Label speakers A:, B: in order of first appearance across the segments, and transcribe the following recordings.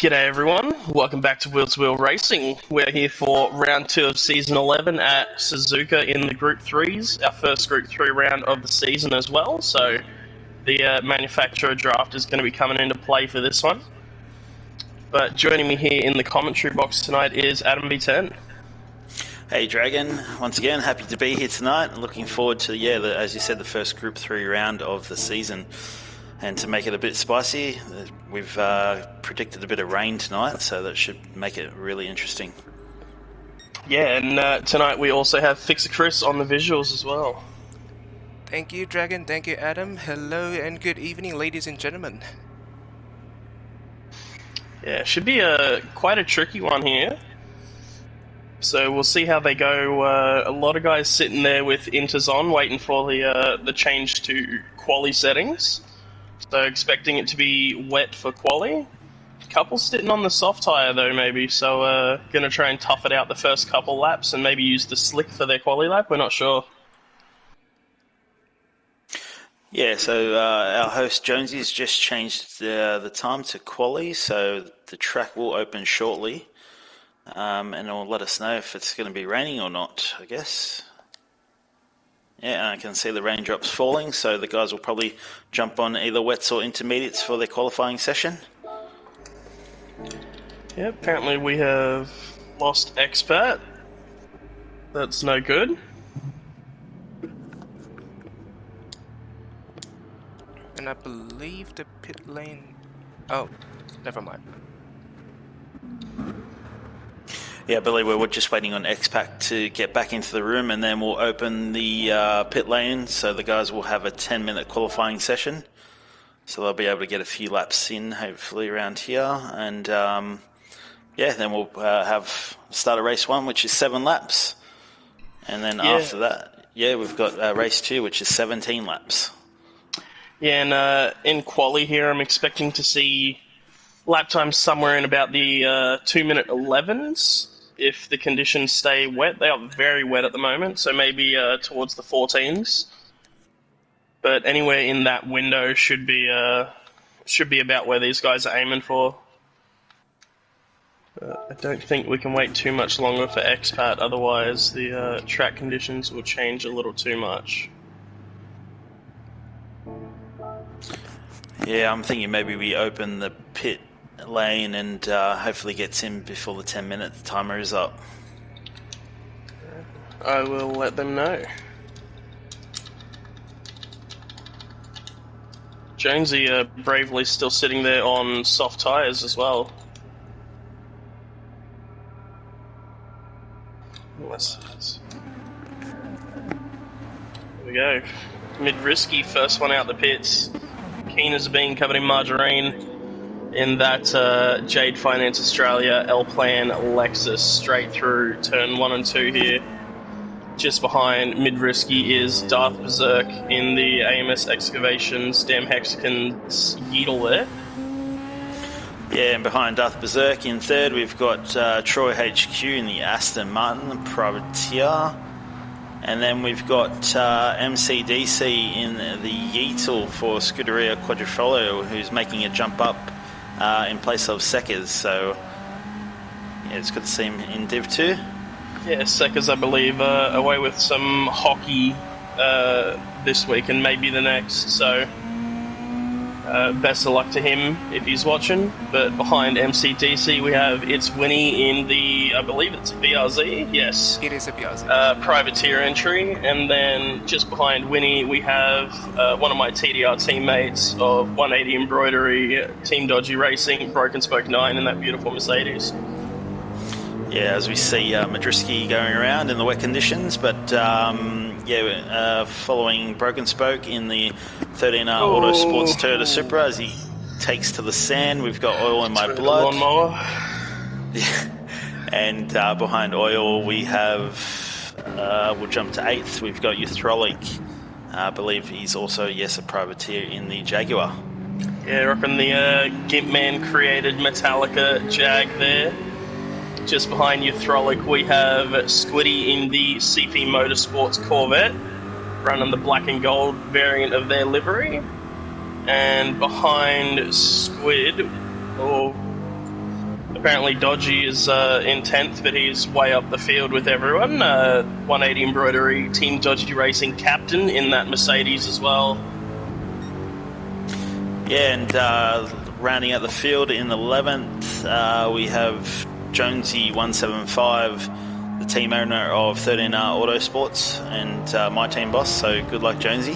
A: G'day everyone, welcome back to Wheel2Wheel Racing. We're here for round 2 of season 11 at Suzuka in the Group 3s, our first Group 3 round of the season as well, so the manufacturer draft is going to be coming into play for this one. But joining me here in the commentary box tonight is Adam B10.
B: Hey Dragon, once again happy to be here tonight. Looking forward to, as you said, the first Group 3 round of the season. And to make it a bit spicy, we've predicted a bit of rain tonight, so that should make it really interesting.
A: Yeah, and tonight we also have Fixer Chris on the visuals as well.
C: Thank you, Dragon. Thank you, Adam. Hello and good evening, ladies and gentlemen.
A: Yeah, should be quite a tricky one here. So we'll see how they go. A lot of guys sitting there with inters on, waiting for the change to quali settings. So expecting it to be wet for quali. Couple sitting on the soft tyre though, maybe. So gonna try and tough it out the first couple laps and maybe use the slick for their quali lap. We're not sure.
B: Yeah, so our host Jonesy's just changed the time to quali, so the track will open shortly, and it'll let us know if it's going to be raining or not, I guess. Yeah, and I can see the raindrops falling, so the guys will probably jump on either wets or intermediates for their qualifying session.
A: Yeah, apparently we have lost Expat. That's no good.
C: And I believe the pit lane... Oh, never mind.
B: Yeah, I believe we're just waiting on X-Pac to get back into the room, and then we'll open the pit lane, so the guys will have a 10-minute qualifying session. So they'll be able to get a few laps in, hopefully, around here. And, then we'll start a race 1, which is 7 laps. And then after that, we've got race 2, which is 17 laps.
A: Yeah, and in quali here, I'm expecting to see lap times somewhere in about the 2-minute 11s. If the conditions stay wet, they are very wet at the moment, so maybe towards the 14s. But anywhere in that window should be about where these guys are aiming for. I don't think we can wait too much longer for Expat, otherwise the track conditions will change a little too much.
B: Yeah, I'm thinking maybe we open the pit lane and hopefully gets in before the 10-minute timer is up.
A: I will let them know. Jonesy bravely still sitting there on soft tyres as well. Here we go. Mid-risky, first one out the pits. Keen as a bean, covered in margarine. In that Jade Finance Australia L-Plan Lexus, straight through turn 1 and 2 here. Just behind mid-risky is Darth Berserk in the AMS Excavations Damn Hexagon's Yeetle there.
B: Yeah, and behind Darth Berserk in third, we've got Troy HQ in the Aston Martin Privateer. And then we've got MCDC in the Yeetle for Scuderia Quadrifoglio, who's making a jump up in place of Seckers. So, yeah, it's good to see him in Div 2.
A: Yeah, Seckers, I believe, away with some hockey this week and maybe the next. So, best of luck to him if he's watching. But behind MCDC, we have It's Winnie in the, I believe it's a BRZ. Yes.
C: It is a BRZ.
A: Privateer entry. And then just behind Winnie, we have one of my TDR teammates of 180 Embroidery, Team Dodgy Racing, Broken Spoke 9 in that beautiful Mercedes.
B: Yeah, as we see Madriski going around in the wet conditions, but following Broken Spoke in the 13R Autosports Toyota Supra as he takes to the sand. We've got Oil in My Blood. And behind Oil we have, we'll jump to 8th, we've got Euthrolic. I believe he's also, a privateer in the Jaguar.
A: Yeah, rocking the Gimp Man created Metallica Jag there. Just behind Euthrolic, we have Squiddy in the CP Motorsports Corvette, running the black and gold variant of their livery. And behind Squid, Apparently Dodgy is in 10th, but he's way up the field with everyone. 180 Embroidery, Team Dodgy Racing captain in that Mercedes as well.
B: Yeah, and rounding out the field in 11th, we have Jonesy 175, the team owner of 13R Autosports, and my team boss, so good luck, Jonesy.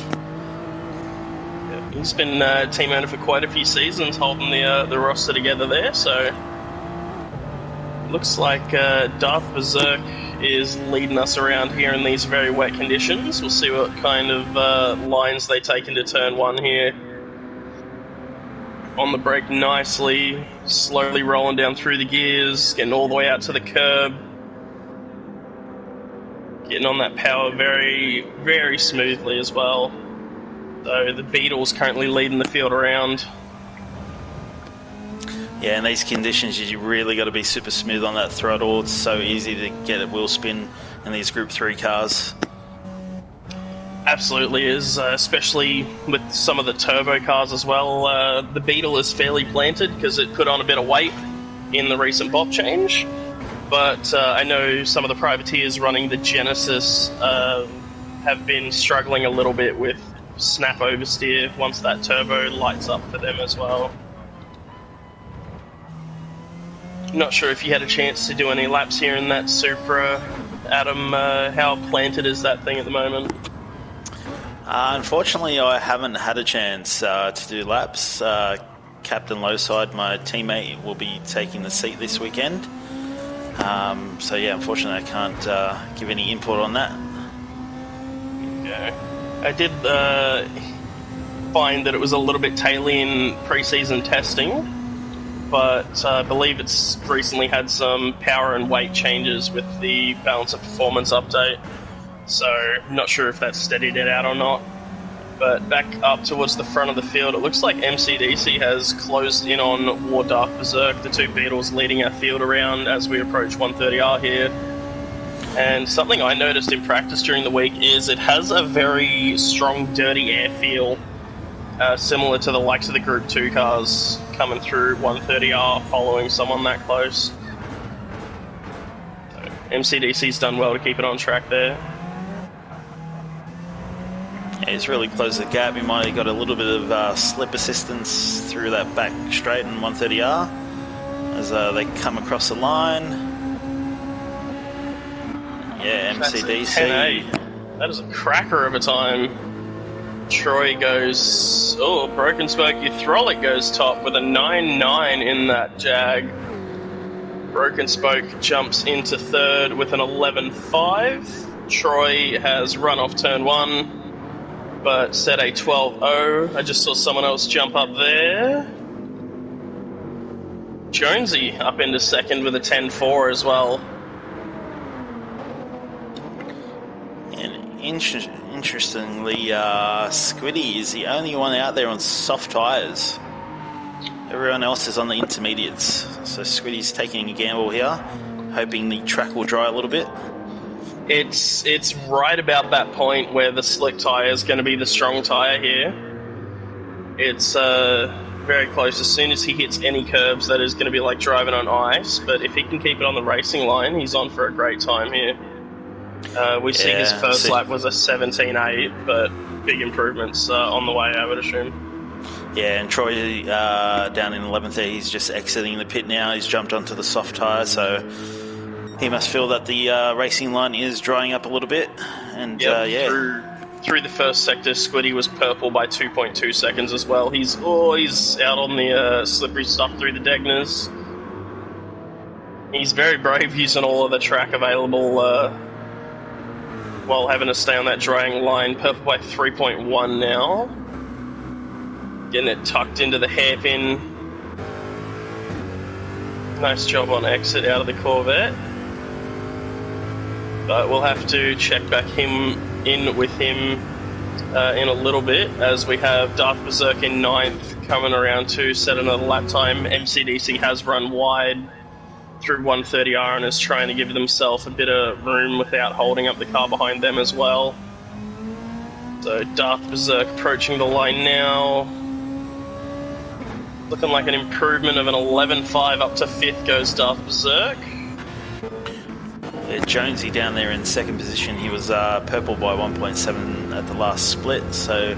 A: Yeah, he's been team owner for quite a few seasons, holding the roster together there, so looks like Darth Berserk is leading us around here in these very wet conditions. We'll see what kind of lines they take into turn 1 here. On the brake nicely, slowly rolling down through the gears, getting all the way out to the curb. Getting on that power very, very smoothly as well. So the Beetle's currently leading the field around.
B: Yeah, in these conditions, you really got to be super smooth on that throttle. It's so easy to get a wheel spin in these Group 3 cars.
A: Absolutely is, especially with some of the turbo cars as well. The Beetle is fairly planted because it put on a bit of weight in the recent BOP change. But I know some of the privateers running the Genesis have been struggling a little bit with snap oversteer once that turbo lights up for them as well. Not sure if you had a chance to do any laps here in that Supra, Adam. How planted is that thing at the moment?
B: Unfortunately, I haven't had a chance to do laps. Captain Lowside, my teammate, will be taking the seat this weekend. So yeah, unfortunately I can't give any input on that.
A: Okay. I did find that it was a little bit taily in pre-season testing, but I believe it's recently had some power and weight changes with the balance of performance update. So not sure if that's steadied it out or not. But back up towards the front of the field, it looks like MCDC has closed in on War Darth Berserk, the two Beetles leading our field around as we approach 130R here. And something I noticed in practice during the week is it has a very strong dirty air feel, similar to the likes of the Group 2 cars coming through 130R following someone that close. So MCDC's done well to keep it on track there.
B: Yeah, he's really closed the gap. He might have got a little bit of slip assistance through that back straight in 130R as they come across the line. Yeah, MCDC.
A: That is a cracker of a time. Troy goes... Oh, Broken Spoke Euthrolic goes top with a 9.9 in that Jag. Broken Spoke jumps into third with an 11.5. Troy has run off turn 1. But set a 12.0. I just saw someone else jump up there. Jonesy up into second with a 10.4 as well.
B: And interestingly, Squiddy is the only one out there on soft tyres. Everyone else is on the intermediates. So Squiddy's taking a gamble here, hoping the track will dry a little bit.
A: It's right about that point where the slick tyre is going to be the strong tyre here. It's very close. As soon as he hits any curbs, that is going to be like driving on ice. But if he can keep it on the racing line, he's on for a great time here. We see his first lap was a 17.8, but big improvements on the way, I would assume.
B: Yeah, and Troy down in 11th there, he's just exiting the pit now. He's jumped onto the soft tyre, so he must feel that the racing line is drying up a little bit. And
A: through the first sector, Squiddy was purple by 2.2 seconds as well. He's out on the slippery stuff through the Degners. He's very brave using all of the track available while having to stay on that drying line. Purple by 3.1 now. Getting it tucked into the hairpin. Nice job on exit out of the Corvette. But we'll have to check back in with him in a little bit, as we have Darth Berserk in 9th coming around to set another lap time. MCDC has run wide through 130R and is trying to give themselves a bit of room without holding up the car behind them as well. So Darth Berserk approaching the line now. Looking like an improvement of an 11.5 up to 5th goes Darth Berserk.
B: Jonesy down there in 2nd position. He was purple by 1.7 at the last split, so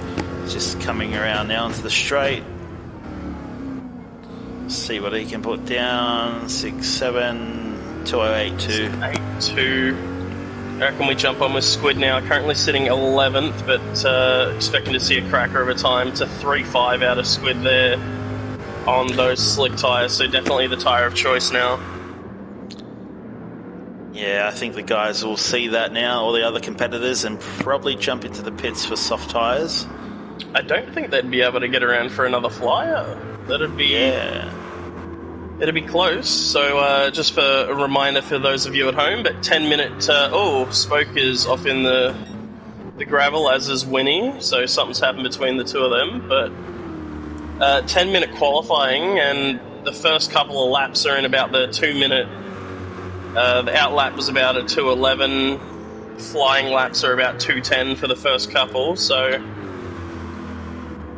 B: just coming around now into the straight. See what he can put down. 6.7, 2.082.
A: 8.2. I reckon we jump on with Squid now. Currently sitting 11th, but expecting to see a cracker of a time to 3.5 out of Squid there on those slick tyres. So definitely the tyre of choice now.
B: Yeah, I think the guys will see that now, all the other competitors, and probably jump into the pits for soft tyres.
A: I don't think they'd be able to get around for another flyer. That'd be...
B: Yeah.
A: It'd be close. So just for a reminder for those of you at home, but 10-minute... Spoke is off in the gravel, as is Winnie, so something's happened between the two of them. But 10-minute qualifying, and the first couple of laps are in about the 2-minute... the out lap was about a 2.11. Flying laps are about 2.10 for the first couple, so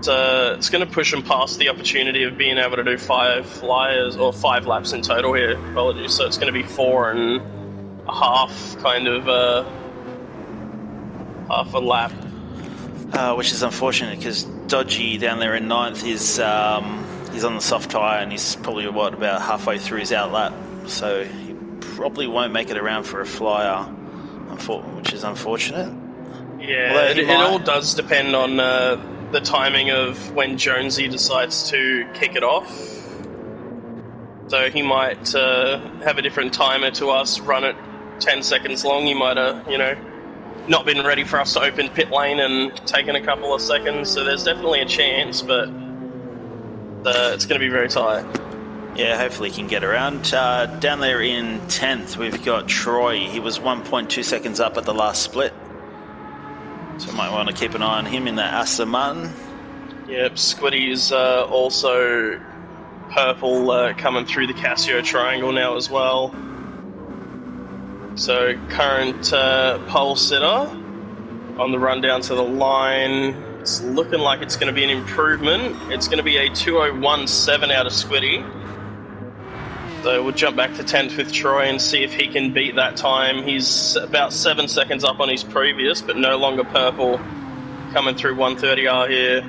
A: it's going to push them past the opportunity of being able to do 5 flyers, or 5 laps in total here, apologies. So it's going to be 4.5, kind of half a lap.
B: Which is unfortunate, because Dodgy down there in 9th is he's on the soft tyre, and he's probably, about halfway through his out lap, so he probably won't make it around for a flyer, which is unfortunate.
A: Yeah, it all does depend on the timing of when Jonesy decides to kick it off. So he might have a different timer to us, run it 10 seconds long. He might have, not been ready for us to open pit lane and taken a couple of seconds. So there's definitely a chance, but it's going to be very tight.
B: Yeah, hopefully he can get around. Down there in 10th, we've got Troy. He was 1.2 seconds up at the last split. So might want to keep an eye on him in that Aston Martin.
A: Yep, Squiddy's also purple coming through the Casio triangle now as well. So current pole sitter on the run down to the line. It's looking like it's going to be an improvement. It's going to be a 2.017 out of Squiddy. So we'll jump back to 10th with Troy and see if he can beat that time. He's about 7 seconds up on his previous, but no longer purple. Coming through 130R here.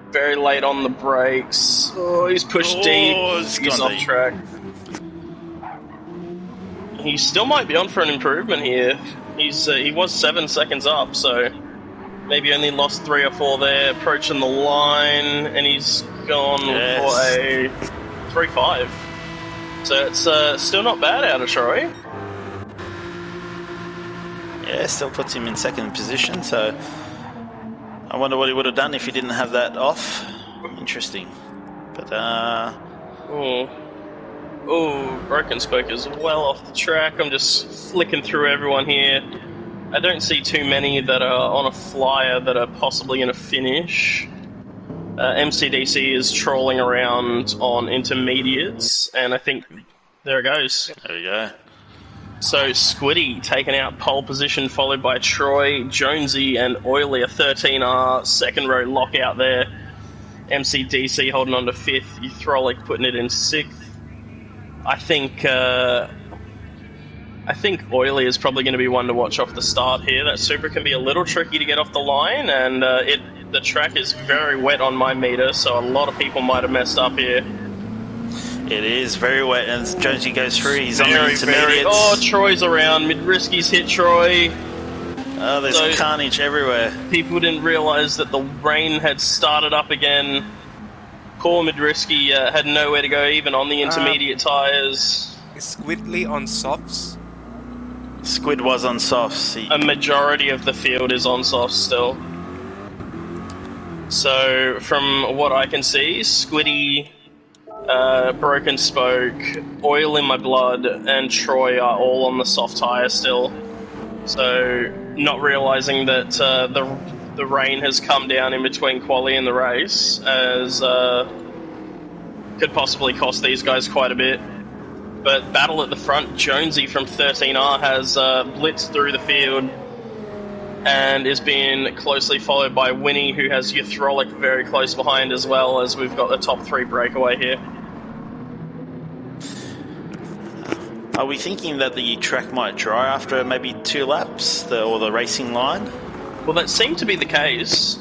A: Very late on the brakes. Oh, he's pushed deep. He's off track. He still might be on for an improvement here. He was 7 seconds up, so maybe only lost 3 or 4 there. Approaching the line, and he's gone for a 3.5. So it's still not bad out of Troy.
B: Yeah, still puts him in 2nd position, so I wonder what he would have done if he didn't have that off. Interesting. But, Broken Spoke is well off the track. I'm just flicking through everyone here. I don't see too many that are on a flyer that are possibly going to finish. MCDC is trolling around on intermediates, and I think there it goes. There we go.
A: So Squiddy taking out pole position, followed by Troy, Jonesy, and Oily, a 13R second row lockout there. MCDC holding on to 5th. Uthrolic putting it in 6th. I think Oily is probably going to be one to watch off the start here. That Supra can be a little tricky to get off the line, and the track is very wet on my meter, so a lot of people might have messed up here.
B: It is very wet, and as Jonesy goes through, he's on the intermediates.
A: Oh, Troy's around. Midriski's hit Troy.
B: Oh, there's carnage everywhere.
A: People didn't realise that the rain had started up again. Poor Midriski had nowhere to go, even on the intermediate tyres.
C: Is Squidly on softs?
B: Squid was on softs.
A: A majority of the field is on softs still. So, from what I can see, Squiddy, Broken Spoke, Oil in My Blood, and Troy are all on the soft tyre still. So, not realising that the rain has come down in between quali and the race, as could possibly cost these guys quite a bit. But battle at the front, Jonesy from 13R has blitzed through the field. and is being closely followed by Winnie, who has Euthrolic very close behind, as well as we've got the top 3 breakaway here.
B: Are we thinking that the track might dry after maybe 2 laps, or the racing line?
A: Well, that seemed to be the case.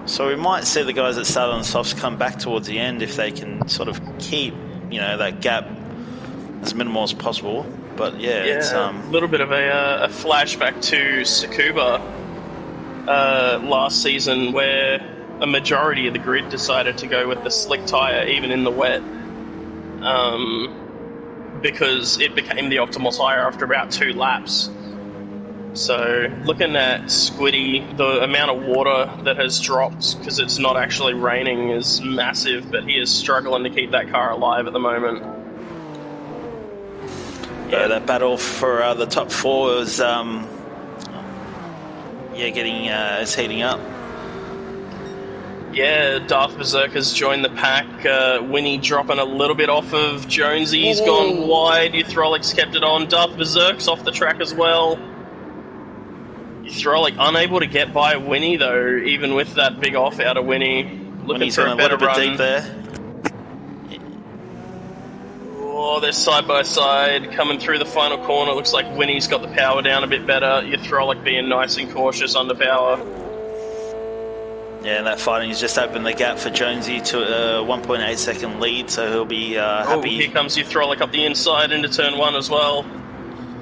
B: So we might see the guys that started on the softs come back towards the end if they can sort of keep, that gap as minimal as possible. But yeah, it's
A: a little bit of a flashback to Tsukuba last season, where a majority of the grid decided to go with the slick tyre even in the wet, because it became the optimal tyre after about 2 laps. So looking at Squiddy, the amount of water that has dropped because it's not actually raining is massive, but he is struggling to keep that car alive at the moment.
B: Yeah, that battle for the top 4 is is heating up.
A: Yeah, Darth Berserker's joined the pack. Winnie dropping a little bit off of Jonesy. He's gone wide. Euthrolic's kept it on. Darth Berserk's off the track as well. Euthrolik unable to get by Winnie, though, even with that big off out of Winnie. Looking for a better
B: little bit
A: run.
B: deep there.
A: Oh, they're side by side coming through the final corner. Looks like Winnie's got the power down a bit better. Euthrolik being nice and cautious under power.
B: Yeah, and that fighting's just opened the gap for Jonesy to a 1.8 second lead, so he'll be happy.
A: Here comes Euthrolik up the inside into turn 1 as well.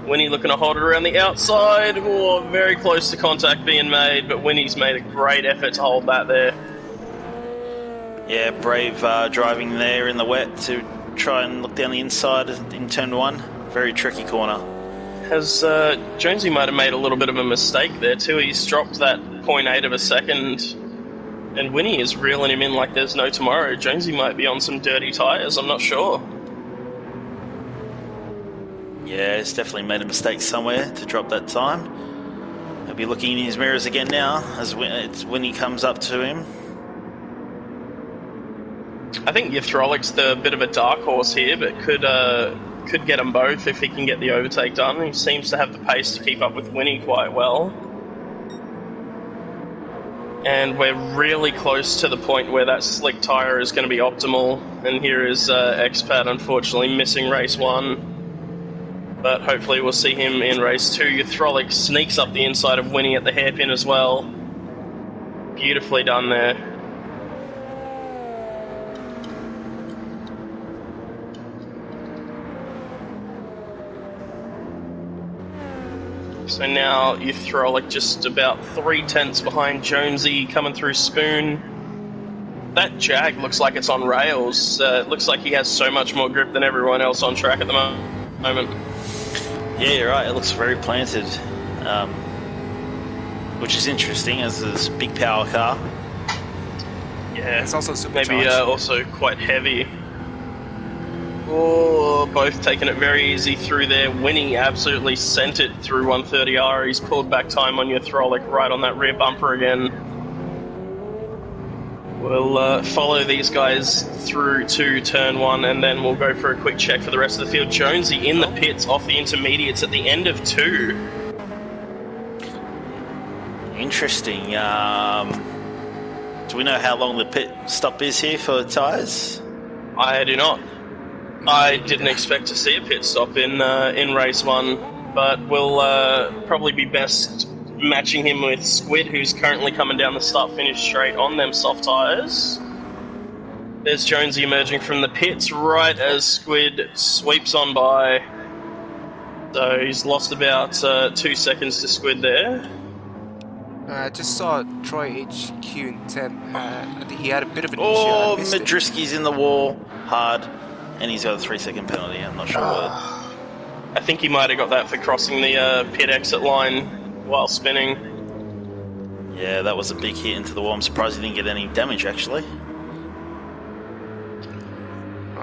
A: Winnie looking to hold it around the outside. Oh, very close to contact being made, but Winnie's made a great effort to hold that there.
B: Yeah, brave driving there in the wet to try and look down the inside in turn 1. Very tricky corner.
A: Jonesy might have made a little bit of a mistake there too. He's dropped that 0.8 of a second, and Winnie is reeling him in like there's no tomorrow. Jonesy might be on some dirty tyres, I'm not sure.
B: Yeah, he's definitely made a mistake somewhere to drop that time. He'll be looking in his mirrors again now as Winnie comes up to him.
A: I think Euthrolic's the bit of a dark horse here, but could get them both if he can get the overtake done. He seems to have the pace to keep up with Winnie quite well. And we're really close to the point where that slick tyre is going to be optimal. And here is Expat, unfortunately, missing race 1. But hopefully we'll see him in race 2. Euthrolik sneaks up the inside of Winnie at the hairpin as well. Beautifully done there. So now Euthrolik just about 3/10 behind Jonesy coming through Spoon. That Jag looks like it's on rails. It looks like he has so much more grip than everyone else on track at the moment.
B: Yeah, you're right. It looks very planted, which is interesting as this big power car.
A: Yeah,
C: it's also supercharged.
A: Maybe also quite heavy. Oh, both taking it very easy through there. Winnie absolutely sent it through 130R. He's pulled back time on Euthrolik right on that rear bumper again. We'll follow these guys through to turn 1, and then we'll go for a quick check for the rest of the field. Jonesy in the pits off the intermediates at the end of 2.
B: Interesting. Do we know how long the pit stop is here for the tyres?
A: I do not. I didn't expect to see a pit stop in race 1, but we'll probably be best matching him with Squid, who's currently coming down the start-finish straight on them soft tyres. There's Jonesy emerging from the pits right as Squid sweeps on by. So he's lost about 2 seconds to Squid there.
C: I just saw Troy HQ in 10. I think he had a bit of an issue.
B: Oh, Madriski's in the wall hard, and he's got a 3-second penalty. I'm not sure what.
A: I think he might have got that for crossing the pit exit line while spinning.
B: Yeah, that was a big hit into the wall. I'm surprised he didn't get any damage, actually.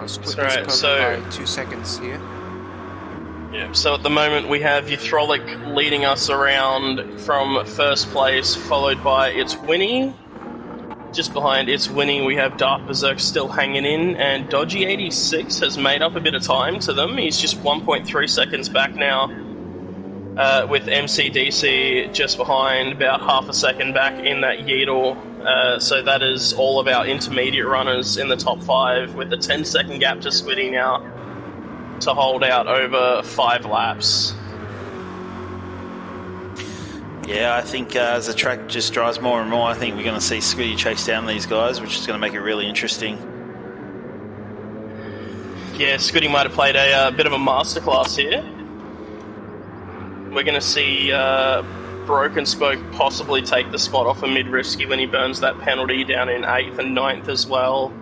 C: Split
A: right, so
C: by 2 seconds here.
A: Yeah, so at the moment we have Euthrolik leading us around from first place, followed by It's Winnie. Just behind It's Winnie we have Dark Berserk still hanging in, and Dodgy86 has made up a bit of time to them. He's just 1.3 seconds back now. with MCDC just behind, about half a second back in that Yeatle. So that is all of our intermediate runners in the top 5, with a 10-second gap to Squiddy now to hold out over 5 laps.
B: Yeah, I think as the track just drives more and more, I think we're going to see Squiddy chase down these guys, which is going to make it really interesting.
A: Yeah, Squiddy might have played a bit of a masterclass here. We're going to see Broken Spoke possibly take the spot off of Mid-Risky when he burns that penalty down in 8th and 9th as well.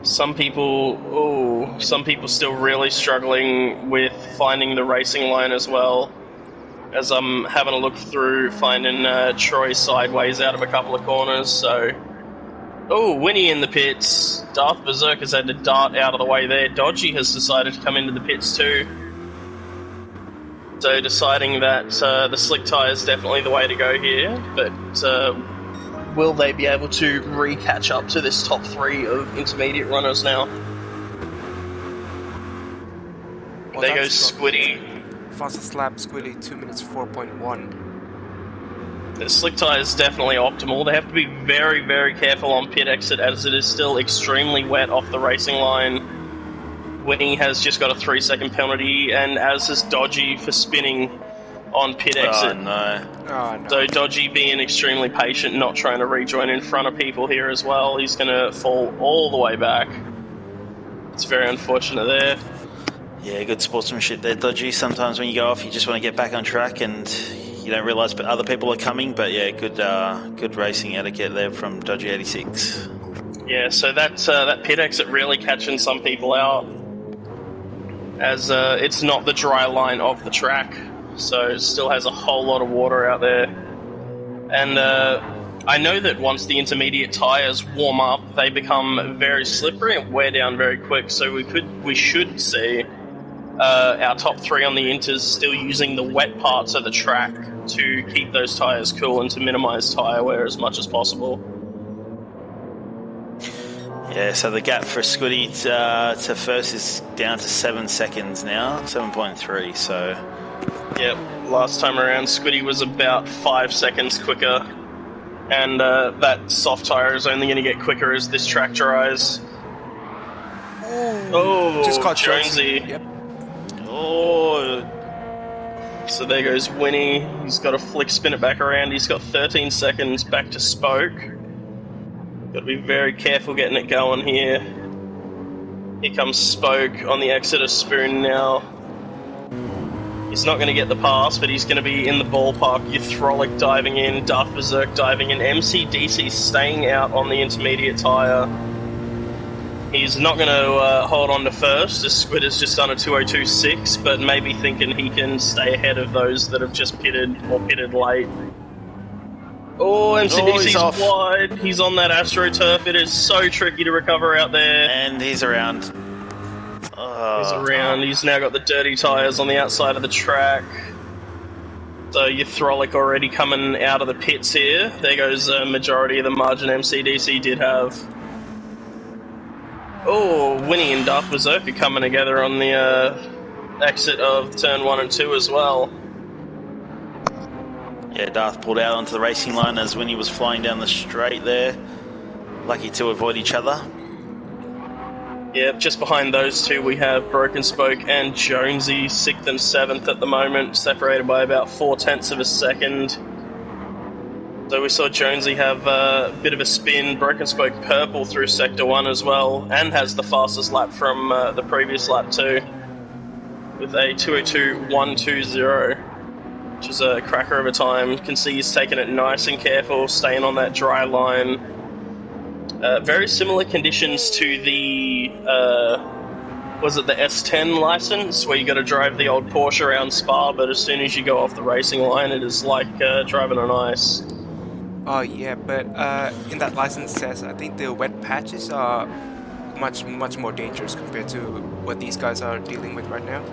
A: Some people still really struggling with finding the racing line as well. As I'm having a look through, finding Troy sideways out of a couple of corners, so... Oh, Winnie in the pits. Darth Berserk has had to dart out of the way there. Dodgy has decided to come into the pits too. So deciding that the slick tyre is definitely the way to go here, but will they be able to re-catch up to this top 3 of intermediate runners now? Well, there goes Squiddy.
C: Fastest lap, Squiddy, 2 minutes 4.1.
A: The slick tyre is definitely optimal. They have to be very, very careful on pit exit as it is still extremely wet off the racing line. Winnie has just got a 3-second penalty, and as is Dodgy for spinning on pit exit.
B: Oh no.
C: Oh, no.
A: So Dodgy being extremely patient, not trying to rejoin in front of people here as well. He's going to fall all the way back. It's very unfortunate there.
B: Yeah, good sportsmanship there, Dodgy. Sometimes when you go off, you just want to get back on track and you don't realise but other people are coming. But yeah, good racing etiquette there from Dodgy 86.
A: Yeah, so that pit exit really catching some people out, as it's not the dry line of the track, so it still has a whole lot of water out there. And I know that once the intermediate tyres warm up, they become very slippery and wear down very quick, so we should see our top 3 on the inters still using the wet parts of the track to keep those tyres cool and to minimise tyre wear as much as possible.
B: Yeah, so the gap for Squiddy to first is down to 7 seconds now, 7.3, so...
A: Yep, last time around Squiddy was about 5 seconds quicker, and that soft tyre is only going to get quicker as this track dries. Oh,
C: just caught
A: Jonesy.
C: Yep.
B: Oh,
A: So there goes Winnie. He's got to flick spin it back around. He's got 13 seconds back to Spoke. Got to be very careful getting it going here. Here comes Spoke on the exit of Spoon now. He's not going to get the pass, but he's going to be in the ballpark. Euthrolic diving in, Darth Berserk diving in, MCDC staying out on the intermediate tyre. He's not going to hold on to first, as Squid has just done a 2:02.6, but maybe thinking he can stay ahead of those that have just pitted or pitted late. Oh, MCDC's wide. He's on that AstroTurf. It is so tricky to recover out there.
B: and he's around.
A: He's around. He's now got the dirty tyres on the outside of the track. So Euthrolic already coming out of the pits here. There goes a majority of the margin MCDC did have. Oh, Winnie and Darth Berserk are coming together on the exit of turn 1 and 2 as well.
B: Yeah, Darth pulled out onto the racing line as Winnie was flying down the straight there. Lucky to avoid each other.
A: Yeah, just behind those two we have Broken Spoke and Jonesy, 6th and 7th at the moment, separated by about 0.4 of a second. So we saw Jonesy have a bit of a spin, Broken Spoke purple through Sector 1 as well, and has the fastest lap from the previous lap too, with a 2:02.120, which is a cracker of a time. You can see he's taking it nice and careful, staying on that dry line. Very similar conditions to the, was it the S10 license, where you got to drive the old Porsche around Spa, but as soon as you go off the racing line, it is like driving on ice.
C: Oh yeah, but in that license says I think the wet patches are much more dangerous compared to what these guys are dealing with right now.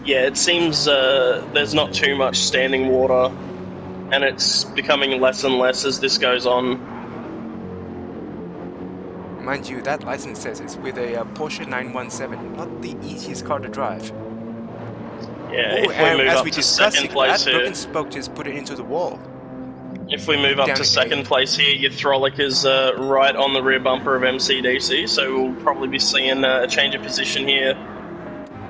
A: Yeah, it seems there's not too much standing water, and it's becoming less and less as this goes on.
C: Mind you, that license says it's with a Porsche 917, not the easiest car to drive.
A: Yeah,
C: Ooh,
A: if we
C: and
A: move
C: as
A: up
C: we
A: to
C: discussed
A: second place
C: that,
A: here,
C: Broken Spoke just put it into the wall.
A: if we move up
C: Down
A: to
C: to
A: second
C: eight.
A: place here, your Frolic is right on the rear bumper of MCDC, so we'll probably be seeing a change of position here.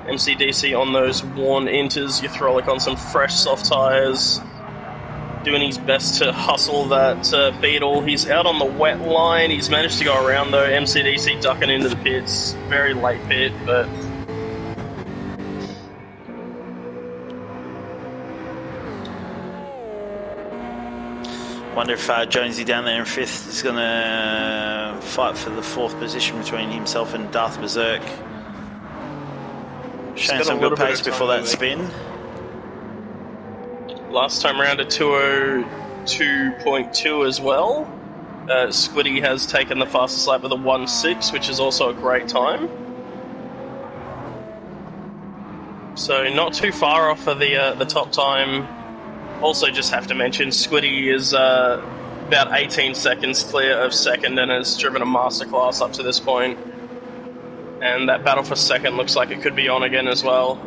A: MCDC on those worn inters, your Frolic on some fresh soft tyres, doing his best to hustle that Beetle. He's out on the wet line. He's managed to go around though. MCDC ducking into the pits. Very late pit, but
B: Wonder if Jonesy down there in 5th is going to fight for the 4th position between himself and Darth Berserk. Showing some good pace before that spin.
A: Last time around a 202.2 as well. Squiddy has taken the fastest lap with a 1.6, which is also a great time. So not too far off of the top time. Also just have to mention, Squiddy is about 18 seconds clear of second and has driven a masterclass up to this point. And that battle for second looks like it could be on again as well.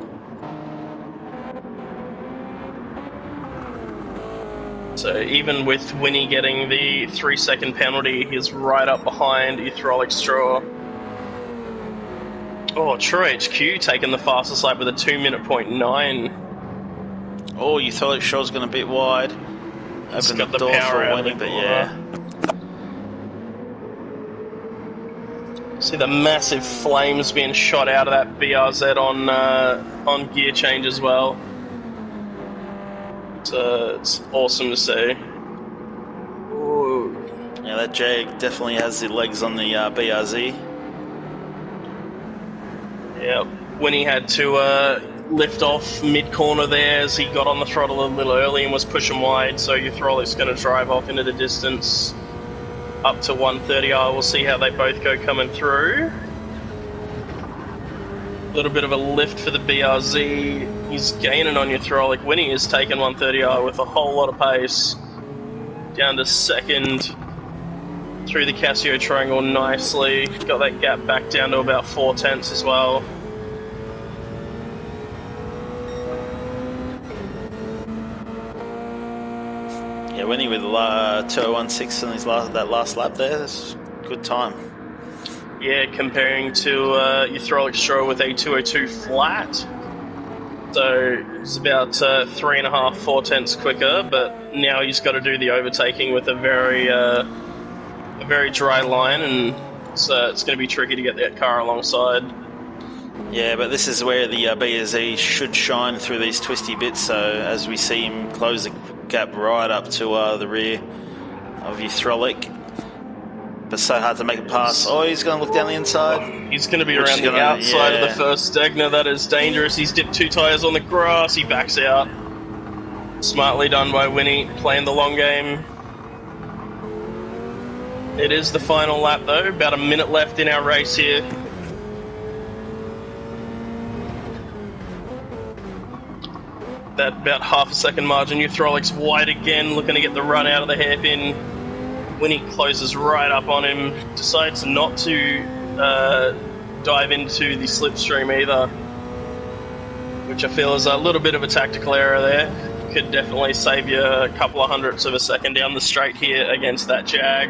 A: So even with Winnie getting the 3-second penalty, he's right up behind Euthrolic Straw. Oh, Troy HQ taking the fastest lap with a 2:09.
B: Oh, Euthrolic Straw's going a bit wide. Open the door for Winnie, but yeah.
A: See the massive flames being shot out of that BRZ on gear change as well. It's awesome to see. Ooh.
B: Yeah, that Jag definitely has the legs on the BRZ.
A: Yeah, Winnie had to lift off mid-corner there as he got on the throttle a little early and was pushing wide, so Euthrolic's going to drive off into the distance up to 130R. We'll see how they both go coming through. A little bit of a lift for the BRZ. He's gaining on Euthrolik. Winnie is taking 130R with a whole lot of pace. Down to second through the Casio triangle nicely. Got that gap back down to about 4/10 as well.
B: Yeah, Winnie with 2:01.6 on his that last lap there. That's a good time.
A: Yeah, comparing to Euthrolic Straw with a 2:02 flat. So it's about 3.5, 4/10 quicker, but now he's got to do the overtaking with a very dry line, and so it's going to be tricky to get that car alongside.
B: Yeah, but this is where the BSE should shine through these twisty bits, so as we see him close the gap right up to the rear of Euthrolic. But so hard to make a pass. Oh, he's going to look down the inside.
A: He's going to be around the outside of the first Stegner. That is dangerous. He's dipped 2 tyres on the grass. He backs out. Smartly done by Winnie, playing the long game. It is the final lap, though. About a minute left in our race here. That about half a second margin. Euthrolic's wide again, looking to get the run out of the hairpin. Winnie closes right up on him, decides not to dive into the slipstream either, which I feel is a little bit of a tactical error there. Could definitely save you a couple of hundredths of a second down the straight here against that Jag.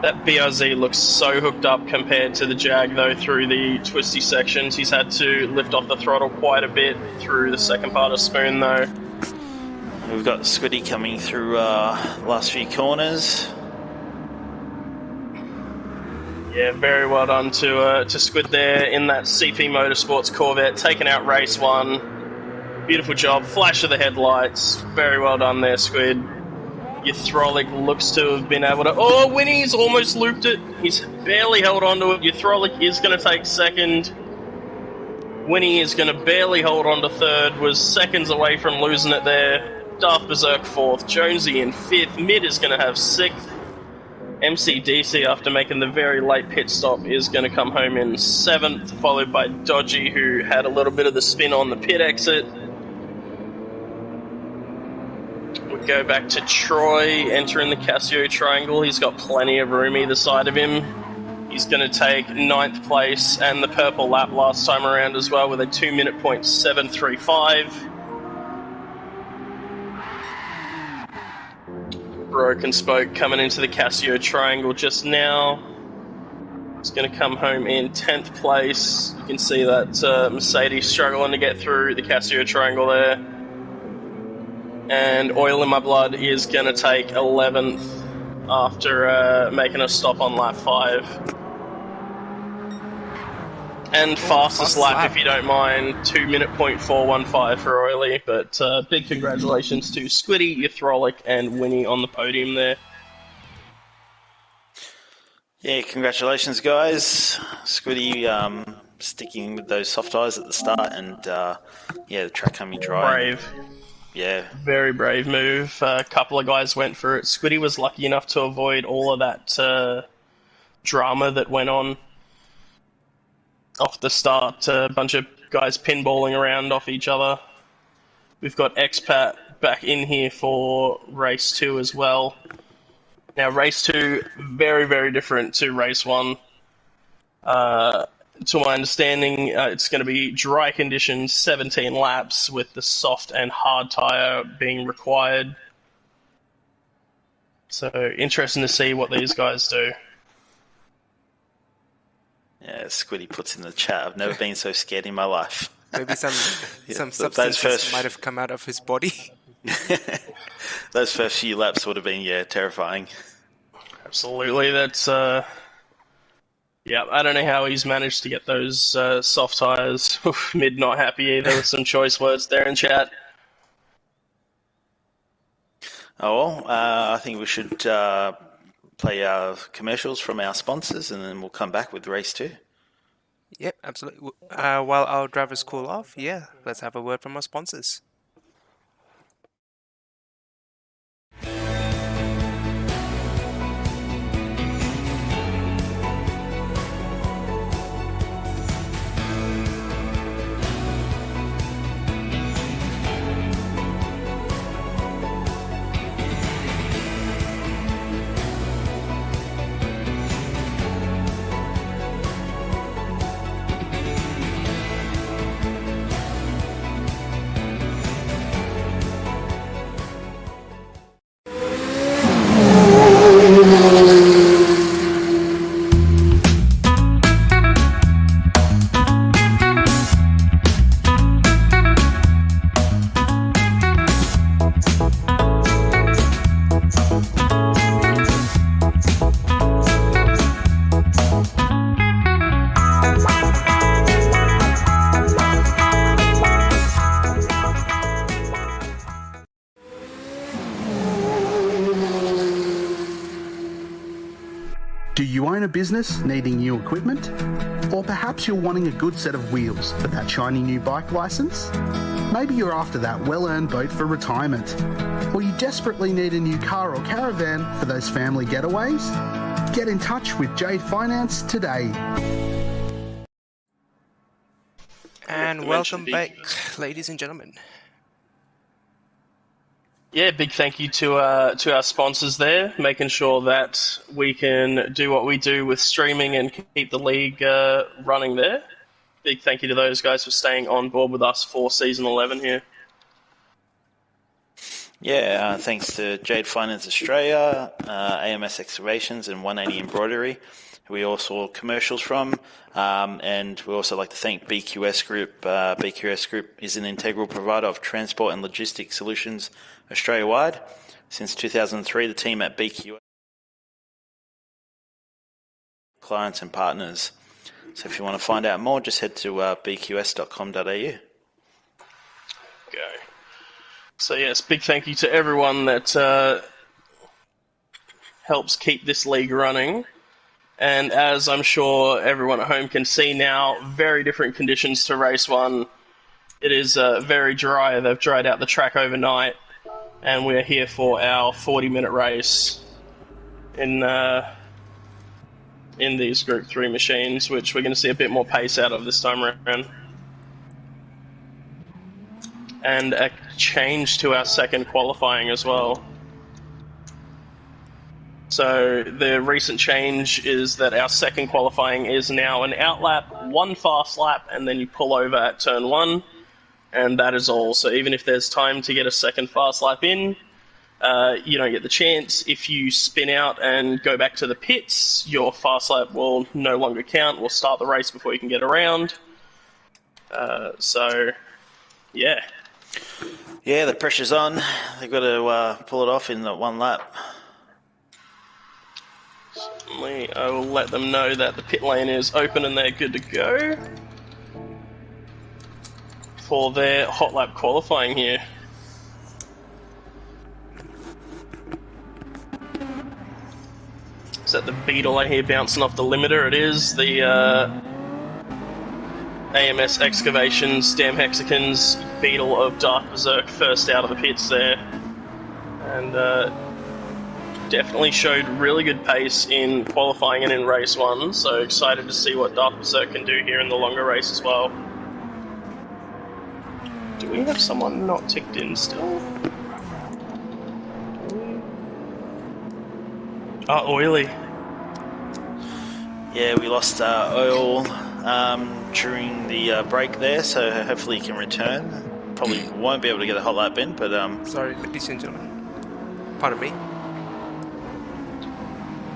A: That BRZ looks so hooked up compared to the Jag though through the twisty sections. He's had to lift off the throttle quite a bit through the second part of Spoon though.
B: We've got Squiddy coming through last few corners.
A: Yeah, very well done to Squid there in that CP Motorsports Corvette, taking out race 1. Beautiful job, flash of the headlights. Very well done there, Squid. Euthrolic looks to have been able to... Oh, Winnie's almost looped it. He's barely held on to it. Euthrolic is going to take second. Winnie is going to barely hold on to third. Was seconds away from losing it there. Darth Berserk 4th. Jonesy in 5th. Mid is going to have 6th. MCDC, after making the very late pit stop, is going to come home in 7th, followed by Dodgy, who had a little bit of the spin on the pit exit. We go back to Troy, entering the Casio triangle. He's got plenty of room either side of him. He's going to take 9th place and the purple lap last time around as well with a 2-minute point 735. Broken Spoke coming into the Casio Triangle just now. He's going to come home in 10th place. You can see that Mercedes struggling to get through the Casio Triangle there. And Oil in My Blood is going to take 11th after making a stop on lap 5. And fastest lap, if you don't mind, 2-minute point 415 for Oily. But big congratulations to Squiddy, Yathrolic, and Winnie on the podium there.
B: Yeah, congratulations, guys. Squiddy sticking with those soft tyres at the start, and yeah, the track coming dry.
A: Brave.
B: Yeah.
A: Very brave move. A couple of guys went for it. Squiddy was lucky enough to avoid all of that drama that went on off the start. A bunch of guys pinballing around off each other. We've got Expat back in here for race 2 as well. Now, race 2, very, very different to race 1. To my understanding, it's going to be dry conditions, 17 laps, with the soft and hard tyre being required. So, interesting to see what these guys do.
B: Yeah, Squiddy puts in the chat, I've never been so scared in my life.
C: Maybe some substances might have come out of his body.
B: Those first few laps would have been, terrifying.
A: Absolutely, that's... yeah, I don't know how he's managed to get those soft tyres. Mid not happy either with some choice words there in chat.
B: Oh, well, I think we should play our commercials from our sponsors, and then we'll come back with race 2.
C: Yep, absolutely. While our drivers cool off, let's have a word from our sponsors.
D: Do you own a business needing new equipment? Or perhaps you're wanting a good set of wheels for that shiny new bike licence? Maybe you're after that well-earned boat for retirement. Or you desperately need a new car or caravan for those family getaways? Get in touch with Jade Finance today.
C: And welcome back, ladies and gentlemen.
A: Yeah, big thank you to our sponsors there, making sure that we can do what we do with streaming and keep the league running there. Big thank you to those guys for staying on board with us for Season 11 here.
B: Yeah, thanks to Jade Finance Australia, AMS Excavations and 180 Embroidery, who we all saw commercials from. And we also like to thank BQS Group. BQS Group is an integral provider of transport and logistics solutions Australia-wide. Since 2003, the team at BQS clients and partners. So if you want to find out more, just head to bqs.com.au.
A: Okay. So yes, big thank you to everyone that helps keep this league running. And as I'm sure everyone at home can see now, very different conditions to race 1. It is very dry. They've dried out the track overnight. And we're here for our 40-minute race in these Group 3 machines, which we're going to see a bit more pace out of this time around. And a change to our second qualifying as well. So the recent change is that our second qualifying is now an out lap, one fast lap, and then you pull over at turn 1, and that is all. So even if there's time to get a second fast lap in, you don't get the chance. If you spin out and go back to the pits, your fast lap will no longer count. We'll start the race before you can get around. So, yeah.
B: Yeah, the pressure's on. They've got to pull it off in that one lap.
A: Certainly, I will let them know that the pit lane is open and they're good to go for their hot lap qualifying here. Is that the Beetle I hear bouncing off the limiter? It is. The AMS Excavations, Damn Hexicans, Beetle of Dark Berserk first out of the pits there. And definitely showed really good pace in qualifying and in race 1, so excited to see what Dark Berserk can do here in the longer race as well. Do we have someone not ticked in still? Oily.
B: Yeah, we lost Oil during the break there, so hopefully he can return. Probably won't be able to get a hot lap in, but...
C: Sorry, ladies and gentlemen. Pardon me.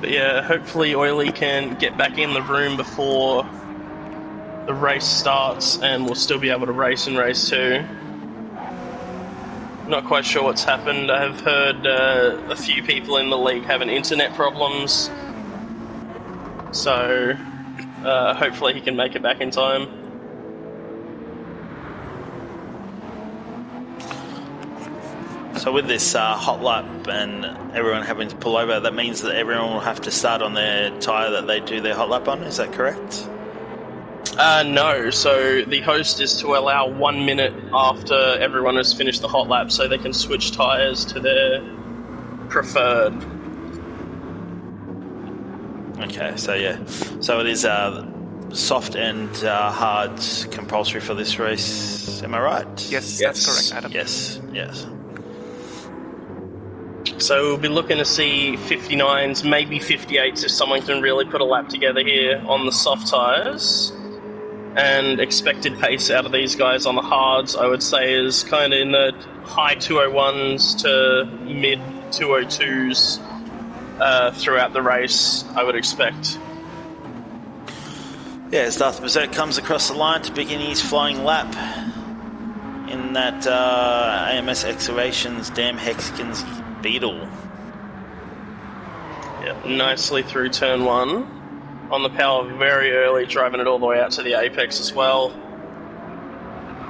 A: But yeah, hopefully Oily can get back in the room before the race starts, and we'll still be able to race in race 2. Not quite sure what's happened. I have heard a few people in the league having internet problems, so hopefully he can make it back in time.
B: So with this hot lap and everyone having to pull over, that means that everyone will have to start on their tyre that they do their hot lap on, is that correct?
A: No, so the host is to allow 1 minute after everyone has finished the hot lap so they can switch tyres to their preferred.
B: Okay, so yeah. So it is soft and hard compulsory for this race, am I right?
C: Yes, that's correct, Adam.
B: Yes.
A: So we'll be looking to see 59s, maybe 58s if someone can really put a lap together here on the soft tyres. And expected pace out of these guys on the hards, I would say, is kind of in the high 201s to mid 202s throughout the race, I would expect.
B: Yeah, as Darth Berserk comes across the line to begin his flying lap in that AMS Excavations Damn Hexicans Beetle.
A: Yep, nicely through turn 1. On the power very early, driving it all the way out to the apex as well.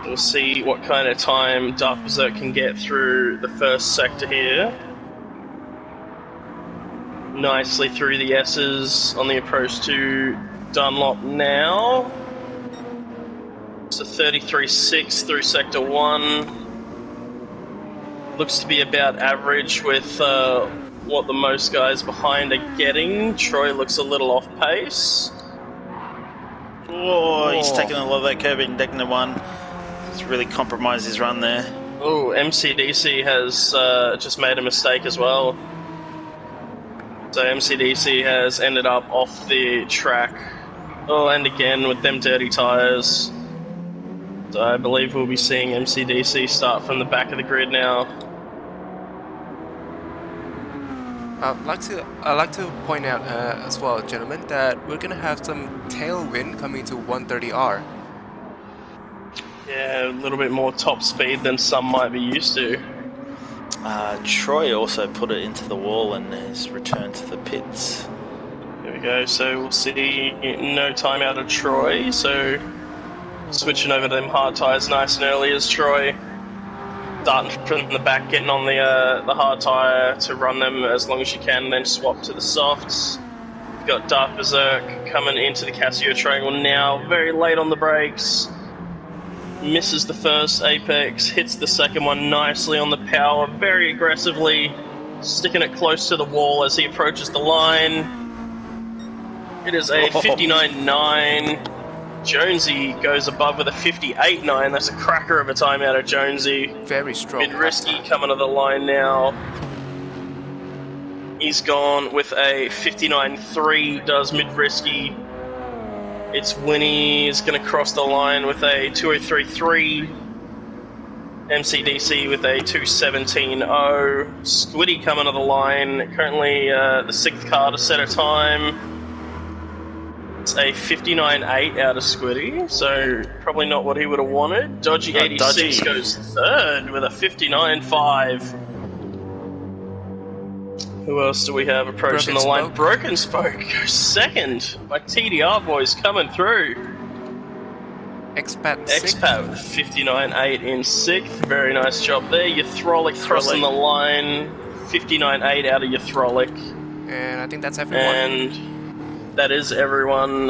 A: We'll see what kind of time Dark Berserk can get through the first sector here. Nicely through the S's on the approach to Dunlop now. So 33.6 through sector 1. Looks to be about average with what the most guys behind are getting. Troy looks a little off pace.
B: Oh, he's taking a lot of that curb in Degner 1. He's really compromised his run there.
A: Oh, MCDC has just made a mistake as well. So MCDC has ended up off the track. Oh, and again with them dirty tyres. So I believe we'll be seeing MCDC start from the back of the grid now.
C: I'd like to point out as well, gentlemen, that we're going to have some tailwind coming to 130R.
A: Yeah, a little bit more top speed than some might be used to.
B: Troy also put it into the wall and has returned to the pits.
A: There we go, so we'll see no time out of Troy, so switching over to them hard tyres nice and early as Troy. Starting from the back, getting on the hard tyre to run them as long as you can, and then swap to the softs. You've got Dark Berserk coming into the Casio Triangle now, very late on the brakes. Misses the first apex, hits the second one nicely on the power, very aggressively, sticking it close to the wall as he approaches the line. It is a 59.9. Jonesy goes above with a 58.9. That's a cracker of a time out of Jonesy.
C: Very strong.
A: Bit risky coming to the line now. He's gone with a 59.3, does mid-risky. It's Winnie is going to cross the line with a 203.3. MCDC with a 217.0. Squiddy coming to the line. Currently the 6th car to set a time. It's a 59.8 out of Squiddy, so probably not what he would have wanted. Dodgy 86 goes 3rd with a 59.5. Who else do we have approaching the line? Broken Spoke goes 2nd. My TDR boys coming through.
C: Expat
A: 59.8 in 6th. Very nice job there. Your Throlic crossing the line. 59.8 out of your Throlic.
C: And I think that's everyone.
A: And that is everyone.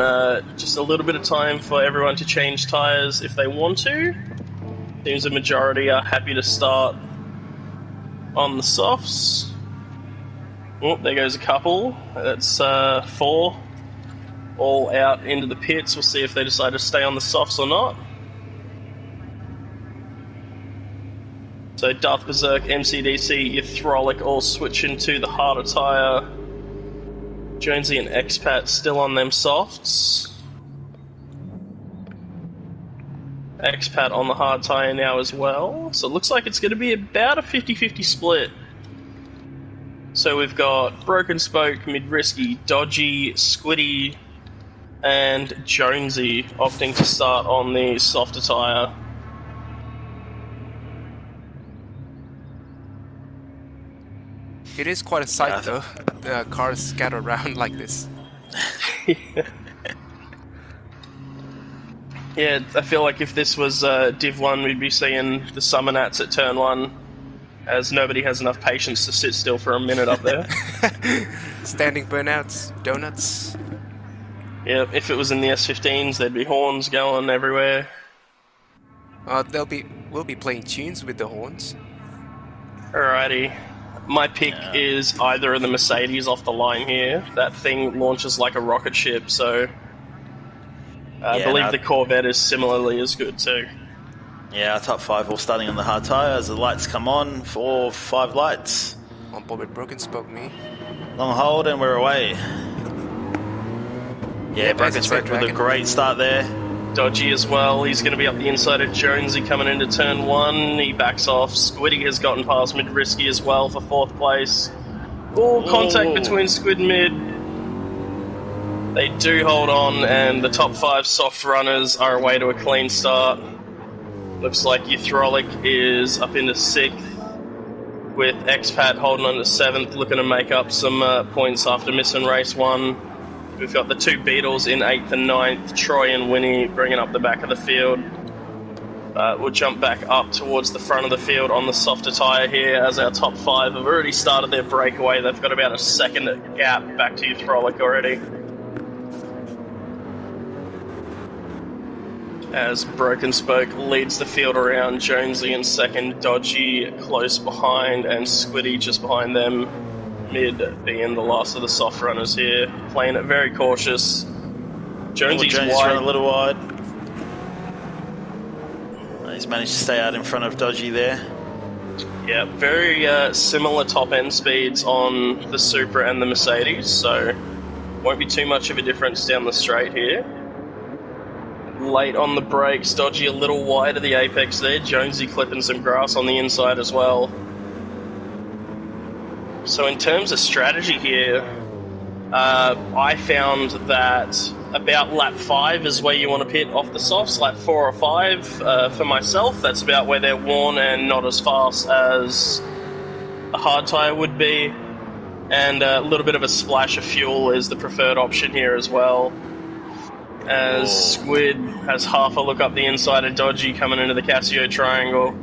A: Just a little bit of time for everyone to change tyres if they want to. Seems the majority are happy to start on the softs. Oh, there goes a couple. That's 4. All out into the pits. We'll see if they decide to stay on the softs or not. So Darth Berserk, MCDC, your Throlic all switching to the harder tyre. Jonesy and Expat still on them softs. Expat on the hard tyre now as well. So it looks like it's going to be about a 50-50 split. So we've got Broken Spoke, Mid-Risky, Dodgy, Squiddy, and Jonesy opting to start on the softer tyre.
C: It is quite a sight, though. The cars scattered around like this.
A: Yeah, I feel like if this was Div 1, we'd be seeing the Summonats at turn 1, as nobody has enough patience to sit still for a minute up there.
C: Standing burnouts, donuts.
A: Yeah, if it was in the S15s, there'd be horns going everywhere.
C: We'll be playing tunes with the horns.
A: Alrighty. My pick is either of the Mercedes off the line here. That thing launches like a rocket ship, so I believe the Corvette is similarly as good too.
B: Yeah, our top 5 all starting on the hard tyre as the lights come on. 4, 5 lights.
C: On board with Broken Spoke, me.
B: Long hold and we're away. Yeah, Broken Spoke with a great start there.
A: Dodgy as well. He's going to be up the inside of Jonesy coming into turn 1. He backs off. Squiddy has gotten past Mid-Risky as well for 4th place. Contact between Squid and Mid. They do hold on, and the top 5 soft runners are away to a clean start. Looks like your Throlic is up into 6th, with Expat holding on to 7th, looking to make up some points after missing race 1. We've got the 2 Beetles in 8th and 9th, Troy and Winnie bringing up the back of the field. We'll jump back up towards the front of the field on the softer tyre here, as our top 5 have already started their breakaway. They've got about a second gap back to your Throlic already. As Broken Spoke leads the field around, Jonesy in 2nd, Dodgy close behind, and Squiddy just behind them. Mid being the last of the soft runners here, playing it very cautious. Jonesy's wide.
B: Run a little wide. He's managed to stay out in front of Dodgy there.
A: Yeah, very similar top end speeds on the Supra and the Mercedes, so won't be too much of a difference down the straight here. Late on the brakes, Dodgy a little wide of the apex there. Jonesy clipping some grass on the inside as well. So in terms of strategy here, I found that about lap 5 is where you want to pit off the softs. Lap 4 or 5 for myself, that's about where they're worn and not as fast as a hard tyre would be. And a little bit of a splash of fuel is the preferred option here as well. As Squid has half a look up the inside of Dodgy coming into the Casio triangle.